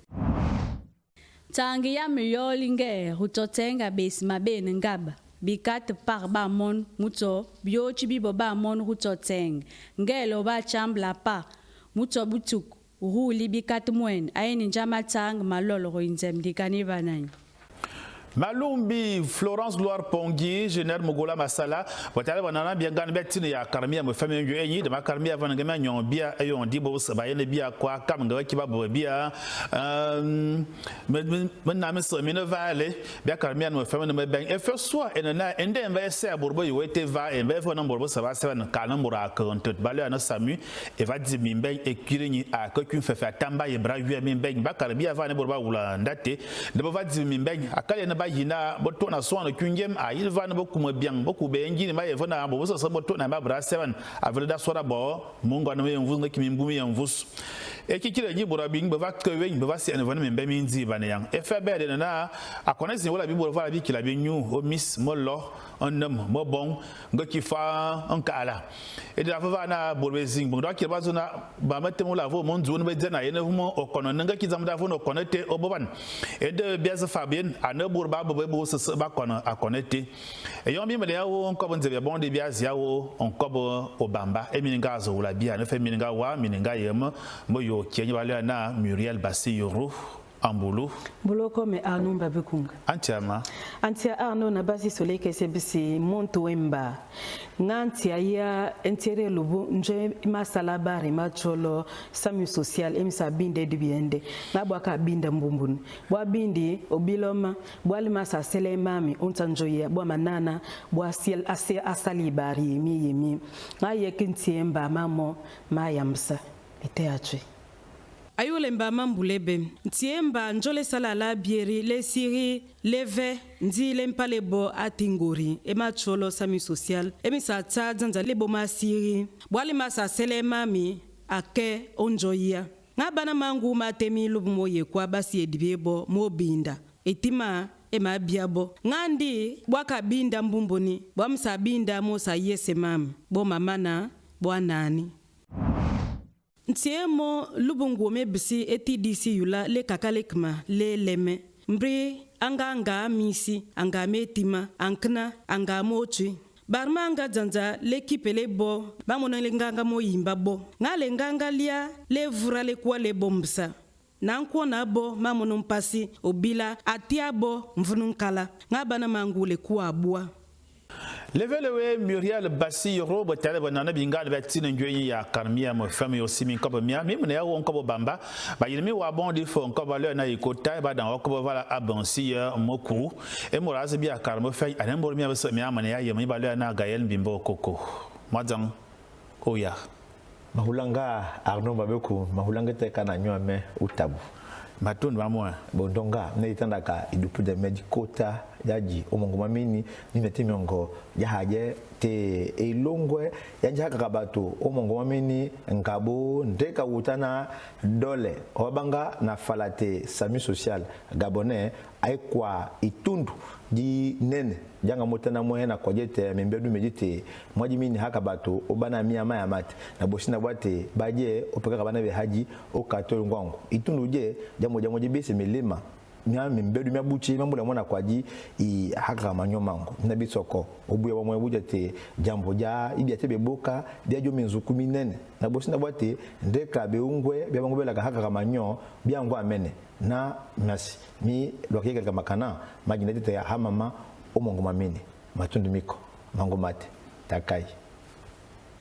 Tangi ya miyoli nge rutotenga besi mabene ngaba bikat par ba mon muto biochi bibo ba mon rutotenga ngelo bachambla pa muto butuk ruli bikat mwen ayeni njama tang malolo roinzem dikani banani Malumbi Florence Gloire Pongi Général Mogola Masala watale banana bien gan betine ya karmia mo famille nyo enyi de makarmia van ngema nyon bia ayon dibo sabayene bia kwa kam ngawa kiba bo bia men na meso mine vale bia karmia no famille no ben e fe so enana ende enva se aborbo yote va enva fo na borbo saba se na kana mura kontot bale na SAMU e va di mimben e kirenyi a kokun fefa tamba ye bra yu mimben ba karmia va ne borba wula ndate de va di mimben akale na yina boto na so na kungem a yilva na boku mabiang boku be ngini ma yevona na bo so boto na ba bra 7 avele da sora bo mungo na me mvus na kimimbu me mvus e kikira nyi bora bing ba kewe nyi ba se na vona me mbe mi nzi ba na yang e fa be de na akona sin wala bi bora fa bi kila bi nyu o miss mollo onnem mo bon ngo ki fa on kala e da fa na borbe zing bo do ki ba zona ba matemo la vo mon zone be zena yene mo okono nga ki zamda vo no konete oboban e de biaza fabien ana borba bo se ba kono a connecter et yon bi me ya wo on ko bon de bon de biaza wo on ko bo obamba e mininga zo la bia ne fe mininga wa mininga yem mo yo kenyi wale na Muriel Bassi Yoro Ambulu Buloko me anumba bekunga antiama antia arno na basi soleil ke sebisi montoemba ngantia ya entere lubu nje masala bari macholo SAMU social emisa binde dibiende na bwaka binda mbumbun bwa bindi obiloma bwali masa sele mami ontanjoya bwa manana bwa siel asali bari yemi ngaye kintiemba mamo mayamsa eteache Ayule mba mambulebe ntiemba njole sala la bieri le siri leve ndi le mpale bo atingori ema cholo SAMU social emi sa tsa zanza lebo ma siri bwali masa sele mami ake onjoya ngabana mangu matemi lubumo yekwa basi edibebo mo binda etima ema biabo ngandi bwaka binda mbumboni bwamsa binda mo sa yese mami bo mamana bwanani Ntiemo lubungu mebisi etidisi yula le kakalekma le leme mbri anga misi anga metima ankna anga mochi barma anga zanza le kipele bo bamona le nganga mo yimba bo ngale nganga lia le vura le kwa le bombsa na nko na bo mamunum pasi obila atia bo mvununkala ngabana mangule ku abua. Level Muriel Bassi Robo Tale Banana Binga Bettin and Joy ya Carmia, my family or Simi Cobamia, Mimia, one Cobo Bamba, but you know what bondi for Cobalena, you could tie by the Ocovala Abansia, Moku, and Morazabia Carmo Fay, and Embolia Miamania, Yamibalena, Gael Bimbo Coco. Madam Oya Mahulanga, Arno Babeku, Mahulanga Tekana, Nyame, Utabu. Matun Vamwa, Bondonga, Neitandaka, Idupu de Medicota, Yaji, Omongomamini, Nimetimiongo, Yahaye, Te Elongwe, Yajakabato, Omongomamini, Nkabo, Ndeka Wutana, Dole, Obanga, na Falate, Sami Social, Gabonais, Aikwa, Itundu, di Nene, Janga Motana Moena, Kojete, Membedu Medite, Mwadimini Hakabato, Obana Miyama Yamat, na Bosina Wate, Baye, Opekabana Haji, Okato Ngwangu, Itundu Je, Jamoja Bese Melema. Miami mbedu miabuchi mambo la mwana kwaji I haka manyo mango na bisoko obuya wa mwe te jambo ja ibya tebe boka bya jo menzuku minene na bosinda bwate ndeka beungwe bya bango bela haka manyo byango amene na masi mi lokeke kama kana majina tete ya hamama omongo mamini matundu miko mango mate takai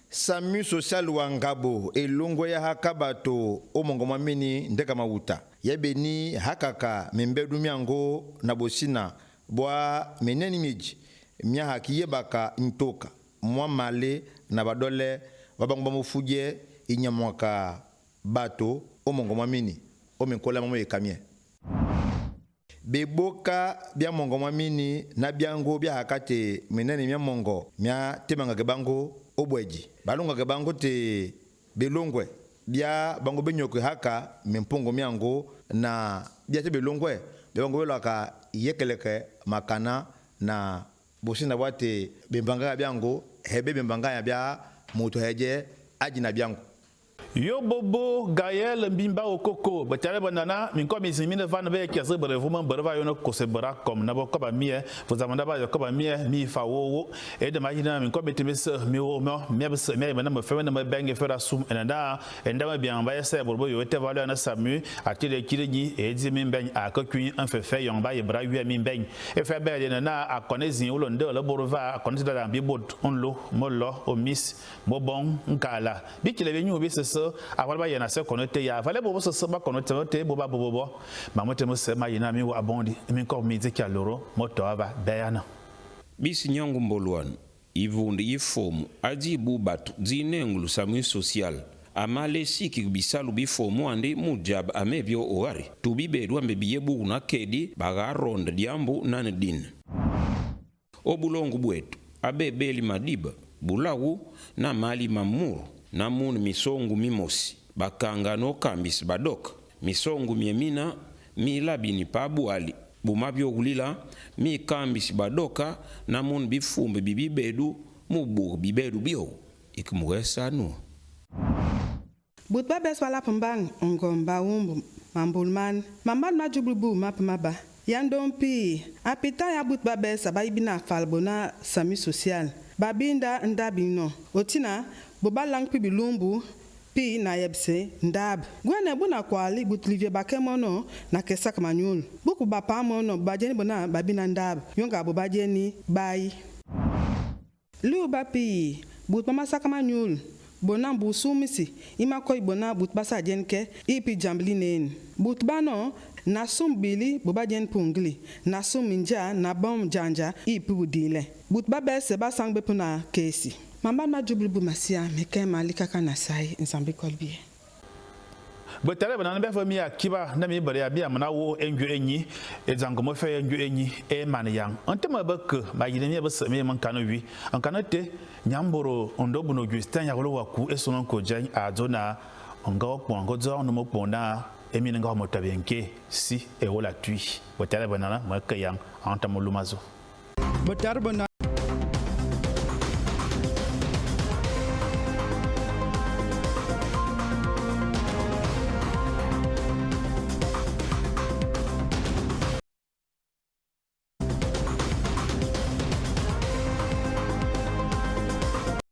Sami Social Wangabo elongo ya hakabato omongo mamini ndeka mawuta yebeni hakaka membedu miango na bosina bwa meneni miji mia haki yebaka ntoka mwa male na badole babango bamufuje inyamwaka bato omongo mamini omenkola mamo yekamie beboka bya mongo mamini na byango bya hakate meneni mia mongo mia temanga gebango obweji balunga gebango te belongwe bia bango benyoko haka mempongo miango na bia te belongwe bango belaka yekeleke makana na bosina bwate bembanga byango hebe bembanga bya moto heje ajina byango Yo bobo Gaël Mbimba Okoko batale banana minko mizimine van be kiaze brevement breva yo no kosebra comme na bokoba mie vous amanda ba yokoba mie mi fa wo e de magina minko betimis mi wo mo mi abse mi bana me fe na me benge fera sum enanda enda bien ba yese borbo yo te valeur na samu atile kireji e di min ben akakui en fe yon ba yebra wi min ben e fe be na akonezin wo londe le borva akonezi da bi bod onlo mollo o miss mo bon nkala bi kile be nyu bi se avalba yana se connecté ya valé bobo se ba connecté boba bobo mamote mo se ma yina mi wa abondi mi ko mi zeki aloro moto ava bayana bisi nyangu mbolwan ivundi yifomu aji bubatu zinengulu Sami Social amale siki bisalu bifomu ande mujab amebyo oari tubibe rwambe biyebu na kedi baga ronde diambu nane din obulongu bwetu abebeli madiba bulawu na mali mamuru na mun misongu mimosi bakanga no kambis badok misongu miemina mi labini pabuali bumabyo gulila mi kambis badoka na mun bifumbe bibibedu mubu bibedu bio ikumuwesa nu Butba beswala pambang ngomba umbu mambulman mamad majubrubu mapmaba yandompi apita ya butba besa baibina falbona Sami Social babinda ndabino otina boba lang pi bilumbu pi na yebse ndab gwene buna kwali butlivie bakemono na kesak manyul buku bapa mono bajeni bona babina ndab yonga bo bajeni bai lu bapi but mama sakamanyul bona bu sumisi ima koy bona but basa jenke ipi jamblinen but bano na sumbili boba jen pungli na suminja na bom janja ipi budile but babe se basang bepuna kesi Mamba majublubu masia meke malika kana sai nsambi kolbi. Botale banana be fami akiba na mi bare abia mana wo enju enyi ezango mo fe enju enyi e man yang. Antema bek ma yine mi be se mi man kanu wi. An kanate nyamboro ondobu no Justin ya lo waku esonon ko jan azona onga okpo ngozo no mo pona emi nga mo tabenke si e wala tui. Botale banana ma kayang antamo lumazo. Botare banana